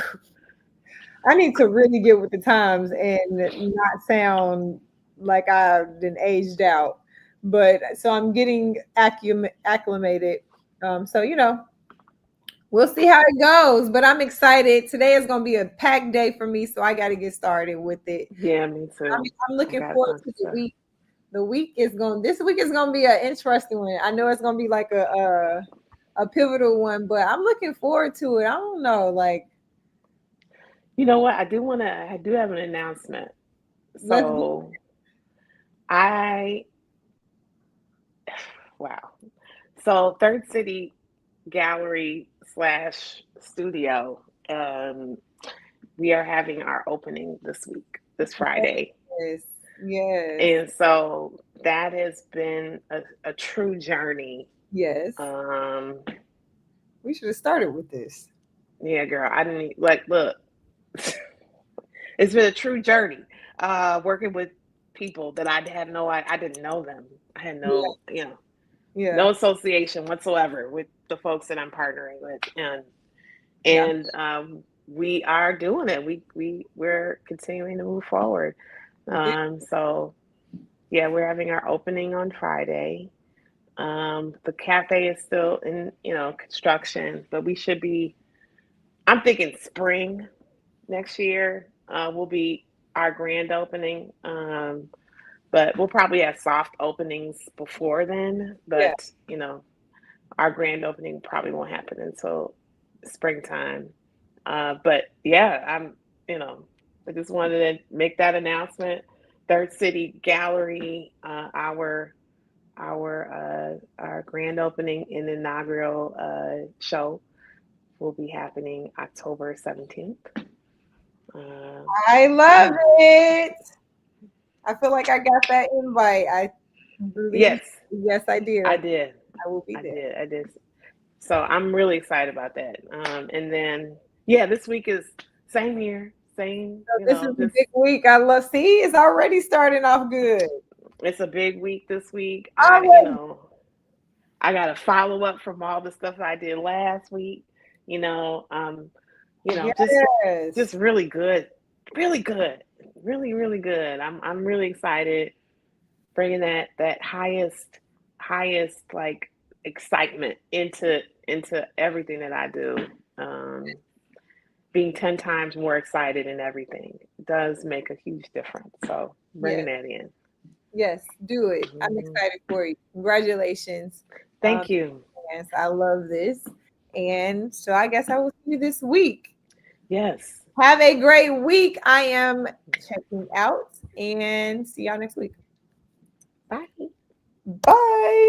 [SPEAKER 1] I need to really get with the times and not sound like I've been aged out. But so I'm getting acclimated. So you know, we'll see how it goes. But I'm excited. Today is going to be a packed day for me, so I got to get started with it.
[SPEAKER 2] Yeah, me too.
[SPEAKER 1] I'm
[SPEAKER 2] I
[SPEAKER 1] looking
[SPEAKER 2] got a
[SPEAKER 1] forward
[SPEAKER 2] bunch
[SPEAKER 1] to
[SPEAKER 2] of
[SPEAKER 1] the
[SPEAKER 2] stuff.
[SPEAKER 1] week. The week is going. This week is going to be an interesting one. I know it's going to be like a pivotal one, but I'm looking forward to it. I don't know, like
[SPEAKER 2] You know what? I do have an announcement.
[SPEAKER 1] let's.
[SPEAKER 2] So I wow. So Third City Gallery slash Studio. Um, we are having our opening this Friday.
[SPEAKER 1] Yes. Yes.
[SPEAKER 2] And so that has been a true journey.
[SPEAKER 1] Yes. We should have started with this.
[SPEAKER 2] Yeah, girl. I didn't look. It's been a true journey. Working with people that I didn't know them. I had no, no association whatsoever with the folks that I'm partnering with. And we are doing it. We're continuing to move forward. So yeah, we're having our opening on Friday. The cafe is still in, construction, but we should be, I'm thinking spring next year will be our grand opening. But we'll probably have soft openings before then. But, our grand opening probably won't happen until springtime. But yeah, I just wanted to make that announcement. Third City Gallery, our grand opening and inaugural show will be happening October 17th.
[SPEAKER 1] I love it. I feel like I got that invite. Yes, I did.
[SPEAKER 2] I did.
[SPEAKER 1] I will be there.
[SPEAKER 2] I did. So I'm really excited about that. And then, yeah, this week is same here, same.
[SPEAKER 1] So this is a big week. I love. See, it's already starting off good.
[SPEAKER 2] It's a big week this week. I got to follow up from all the stuff I did last week. Just really good, really good, really, really good. I'm really excited, bringing that highest like excitement into everything that I do. Being 10 times more excited in everything does make a huge difference. So bringing that in.
[SPEAKER 1] Yes, do it. I'm excited for you. Congratulations.
[SPEAKER 2] Thank you.
[SPEAKER 1] Yes, I love this. And so I guess I will see you this week.
[SPEAKER 2] Yes.
[SPEAKER 1] Have a great week. I am checking out and see y'all next week.
[SPEAKER 2] Bye.
[SPEAKER 1] Bye.